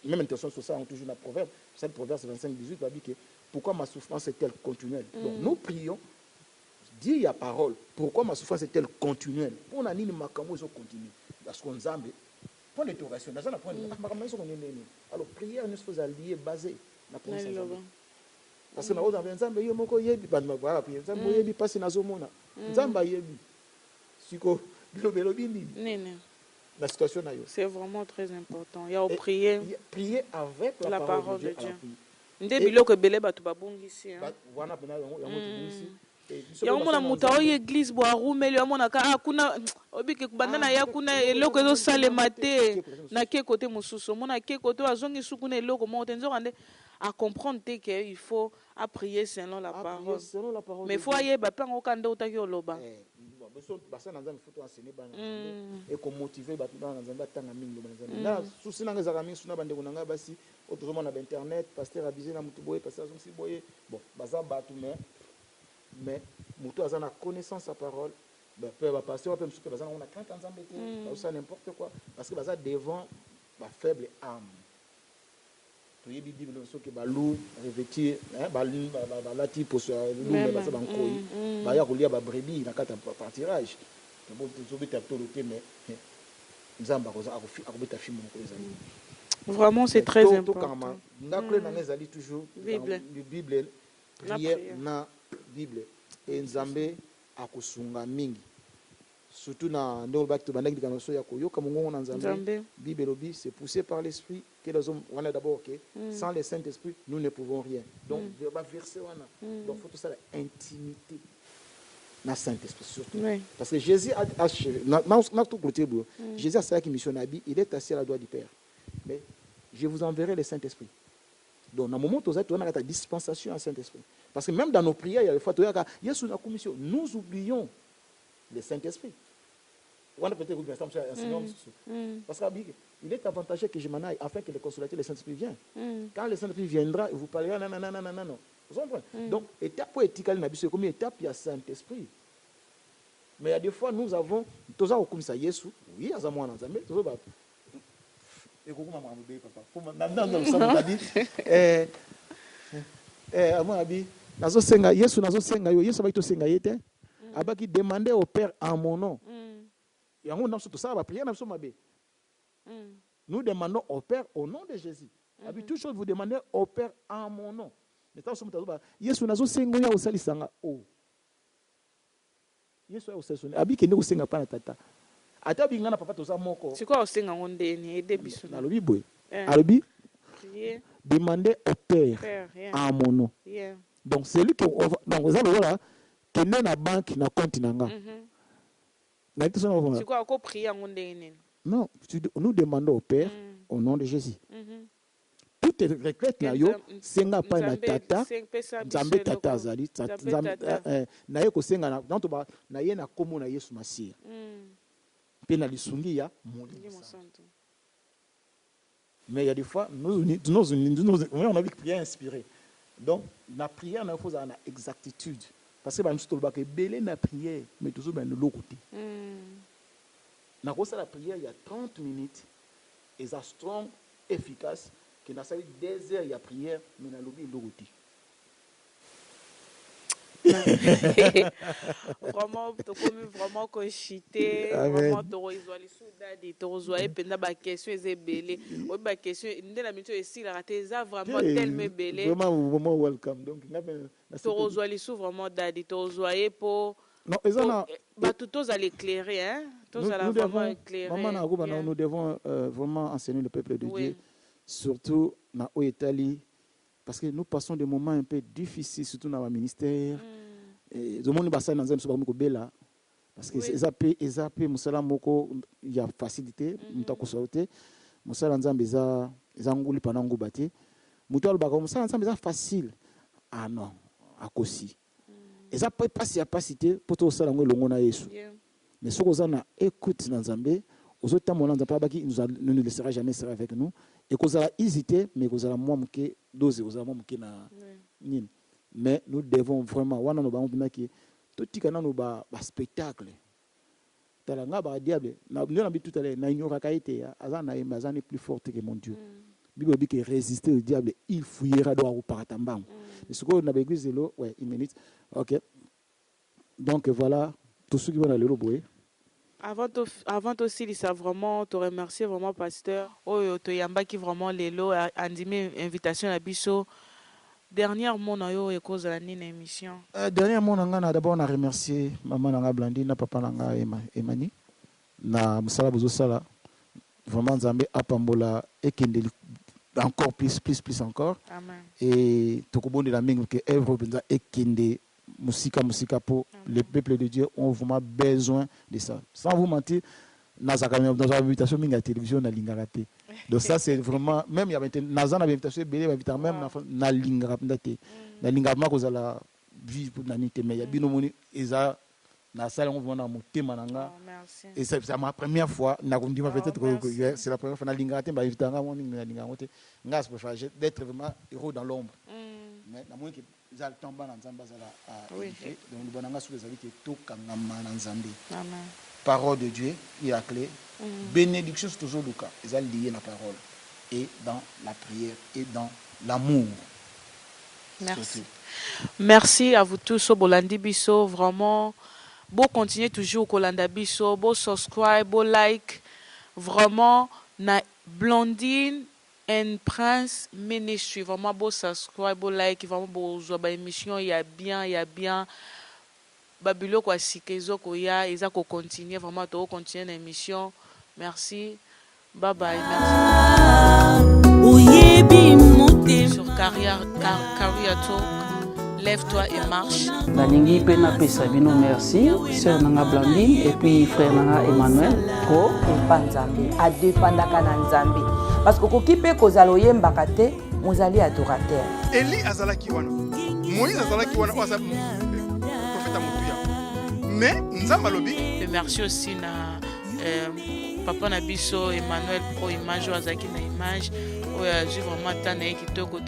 même intention sur ça, on toujours dans le proverbe. C'est le proverbe 25-18, va dire que pourquoi ma souffrance est-elle continuelle? Donc, nous prions. Dis la parole. Pourquoi ma souffrance est-elle continuelle? Pour la ligne makambo ils continuent. Parce qu'on zambe. Point d'interrogation. Alors prière nous faut allier basé la promesse. Parce que na oza nzambe yo moko yebi ba voilà prière nzambe yebi passe na zomona. Nzamba yebi. Siko bilobelo bindi. La situation na yo. C'est vraiment très important. Il y a prier. Prier avec la parole de Dieu. Nde biloko ebele bato babongisi hein. Wana pena yango tubongisi. Yamona muta oyo église bo arumeli yamona ka kuna obike kubanda na ya kuna eloko ezo salema te na ke côté mususu mona ke côté azongi suku na eloko mo tenzo kande à comprendre que il faut à prier selon la parole mais faut ayer ba pengo kande utaki oloba basa na nzambe faut enseigner bana et ko motiver ba bana nzambe atanga mingi bana nzambe na susi na ngeza kami suna bande kunanga basi otozoma na internet pasteur abizé na mutu boye pasteur zonsi boye bon baza batu mais mutu aza na connaissance sa parole ben peut va passer on peut me baza on a quand ensemble été ça n'importe quoi parce que baza devant ba faible âme to yebi bible so ke balu revêtir ba lati pour so lu baza bankoyi ba ya kolia ba brebis na kata partirage bon to bita toloté mais nzamba koza akobeta film ko ezali vraiment c'est très important ngakle na ngezali toujours bible prière na Bible et Nzambe akusunga mingi surtout na ndolo bakto bandaki kana so ya koyoka mongongo na Nzambe Bible lobi c'est poussé par l'esprit que les hommes on est d'abord OK sans le Saint-Esprit nous ne pouvons rien donc va verser wana donc faut tout ça l'intimité na Saint-Esprit surtout parce que Jésus a tout côté Jésus a ça qui mission nabi il est assis à la droite du Père mais je vous enverrai le Saint-Esprit. Donc, dans le moment où on a la dispensation à Saint-Esprit. Parce que même dans nos prières, il y a des fois, il y a sous la commission, nous oublions le Saint-Esprit. On a peut-être parce qu'il est avantageux que je m'en aille afin que le consolateur, le Saint-Esprit vienne. Quand le Saint-Esprit viendra, il vous parlera, non. Vous comprenez? Donc, étape pour éthique, c'est comme étape, il y a Saint-Esprit. Mais il y a des fois, nous avons, tous ça comme ça, Yesu, oui, à Zamouan, Nzambe, tous ça, et comment maman bébé papa, comment dans le sang dit, nazo senga Yesu nazo senga yo, Yesu va to senga yete, abaki demander au Père en mon nom. Et on a tout ça, va prier, nous demandons au Père au nom de Jésus. Abi toujours vous demandez au Père en mon nom. Mais tant que Yesu nazo senga yo osali sanga o. Yesu ya osali abi kende osenga pa na tata. Ata bingana papa to sa moko. C'est quoi osenga ngondeni ede biso. Na lobi boy. Alobi demander au Père en mon nom. Donc c'est lui qui donc vous allez voir que na banque na compte nanga. C'est quoi encore prier ngondeni? Non, nous demandons au Père au nom de Jésus. Tout est requête na yo senga pa na tata. Nzambe tata azali. Na ye ko senga na donc na ye na komo na Yesu Masia. Pe na lisungi ya Molimo Santo. Mais il y a des fois, nous on a vu que prière inspirée. Donc, la prière, il faut avoir exactitude. Parce que nous avons belé la prière, mais toujours dans l'autre côté. La prière, il y a 30 minutes, et ça strong, efficace, que nous avons 2 heures, il y a prière, mais dans l'autre côté. Vraiment, vraiment cochité, vraiment toroizwali soudadi, toroizwali penda ba question ezebele, o ba question ndela mito esi la raté ça vraiment tellement belé. Vraiment welcome. Donc toroizwali sou vraiment dadi, toroizwali pour non, ezana ba tous à l'éclairer hein, tous à la vraiment éclairer. Maman nous devons vraiment enseigner le peuple de Dieu, surtout dans Italie. Parce que nous passons des moments un peu difficiles, surtout dans le ministère. Et le monde est dans un peu bela. Parce que les AP, Moussala Moko, il y a facilité. Moutako sauté. Moussala Nzambe, ils ont ngouli pendant ngobati. Moutalo Bako, Moussala Nzambe, c'est facile. Ah non, à Kosi. Ils n'ont pas de capacité pour tout ça, l'ongo na Yesu. Mais ce qu'on a écoute dans Nzambe, aux autres temps, on ne nous laissera jamais seul avec nous. Et qu'on a hésité, mais qu'on a moins que dosé, qu'on a moins que na nin. Mais nous devons vraiment, on a nos qui tout petit canal nous spectacle. Talanga ba diable, nous l'avons dit tout à l'heure, na ignora kaité, azan est plus forte que mon Dieu. Bible dit que résister au diable, il fouillera droit au paratambam. Et ce qu'on a l'église de l'eau, ouais, une minute. OK. Donc voilà, tous ceux qui vont aller au bois. Avant aussi, il s'est vraiment te remercier vraiment pasteur. Oh, to yamba qui vraiment les lots andimé invitation à biso. Dernièrement, na yo cause de la émission. Dernièrement, on a d'abord on a remercié maman nanga Blandine, papa nanga Emani, na musala bozo sala. Vraiment Nzambe apambola ekende encore plus encore. Amen. Et tokobonde la mingi que œuvre benza ekende Musika pour le peuple de Dieu ont vraiment besoin de ça. Sans vous mentir, dans une invitation à la télévision, na lingaraté. Donc ça c'est vraiment même il y a maintenant nazana invitation belé invitation même na lingaraté. Na lingarama ko la vie pour nanité mais il y a binomoni eza na salle on vient na motema nanga. Et c'est ma première fois na kundima peut-être que c'est la première fois na lingaraté ba invitanga mo na lingaraté. Ngas pour faire d'être vraiment héros dans l'ombre. Mais na moi qui zal tomba na nzamba zala donc bonanga sous les avis que tout kangama na nzambe. Amen. Parole de Dieu, il y a la clé. Bénédiction c'est toujours le cas. Ils ont lié la parole et dans la prière et dans l'amour. Merci. Surtout. Merci à vous tous au Bolandi Bisso, vraiment beau continuer toujours au Kolanda Bisso, beau subscribe, beau like, vraiment na Blondine and Prince Ministry, vraiment beau subscribe, beau like, vraiment beau joie émission, il y a bien. Babilo kwa sikezo ko ya eza ko continuer vraiment to continuer l'émission. Merci. Bye bye. Merci. Sur Carrière Talk, lève-toi et marche. Nalingi pe na pesa bino merci, sœur nanga Blandine et puis frère nanga Emmanuel pro et pas Nzambe, a dépendaka na Nzambe. Parce que koki pe kozalo yembaka te, mozali adorateur. Eli azalaki wana. Moïse azalaki wana oza prophète Motuya. Mais Nzamba lobi. Et merci aussi na papa na biso Emmanuel pro image azaki na image. Oya vraiment tana kitoko.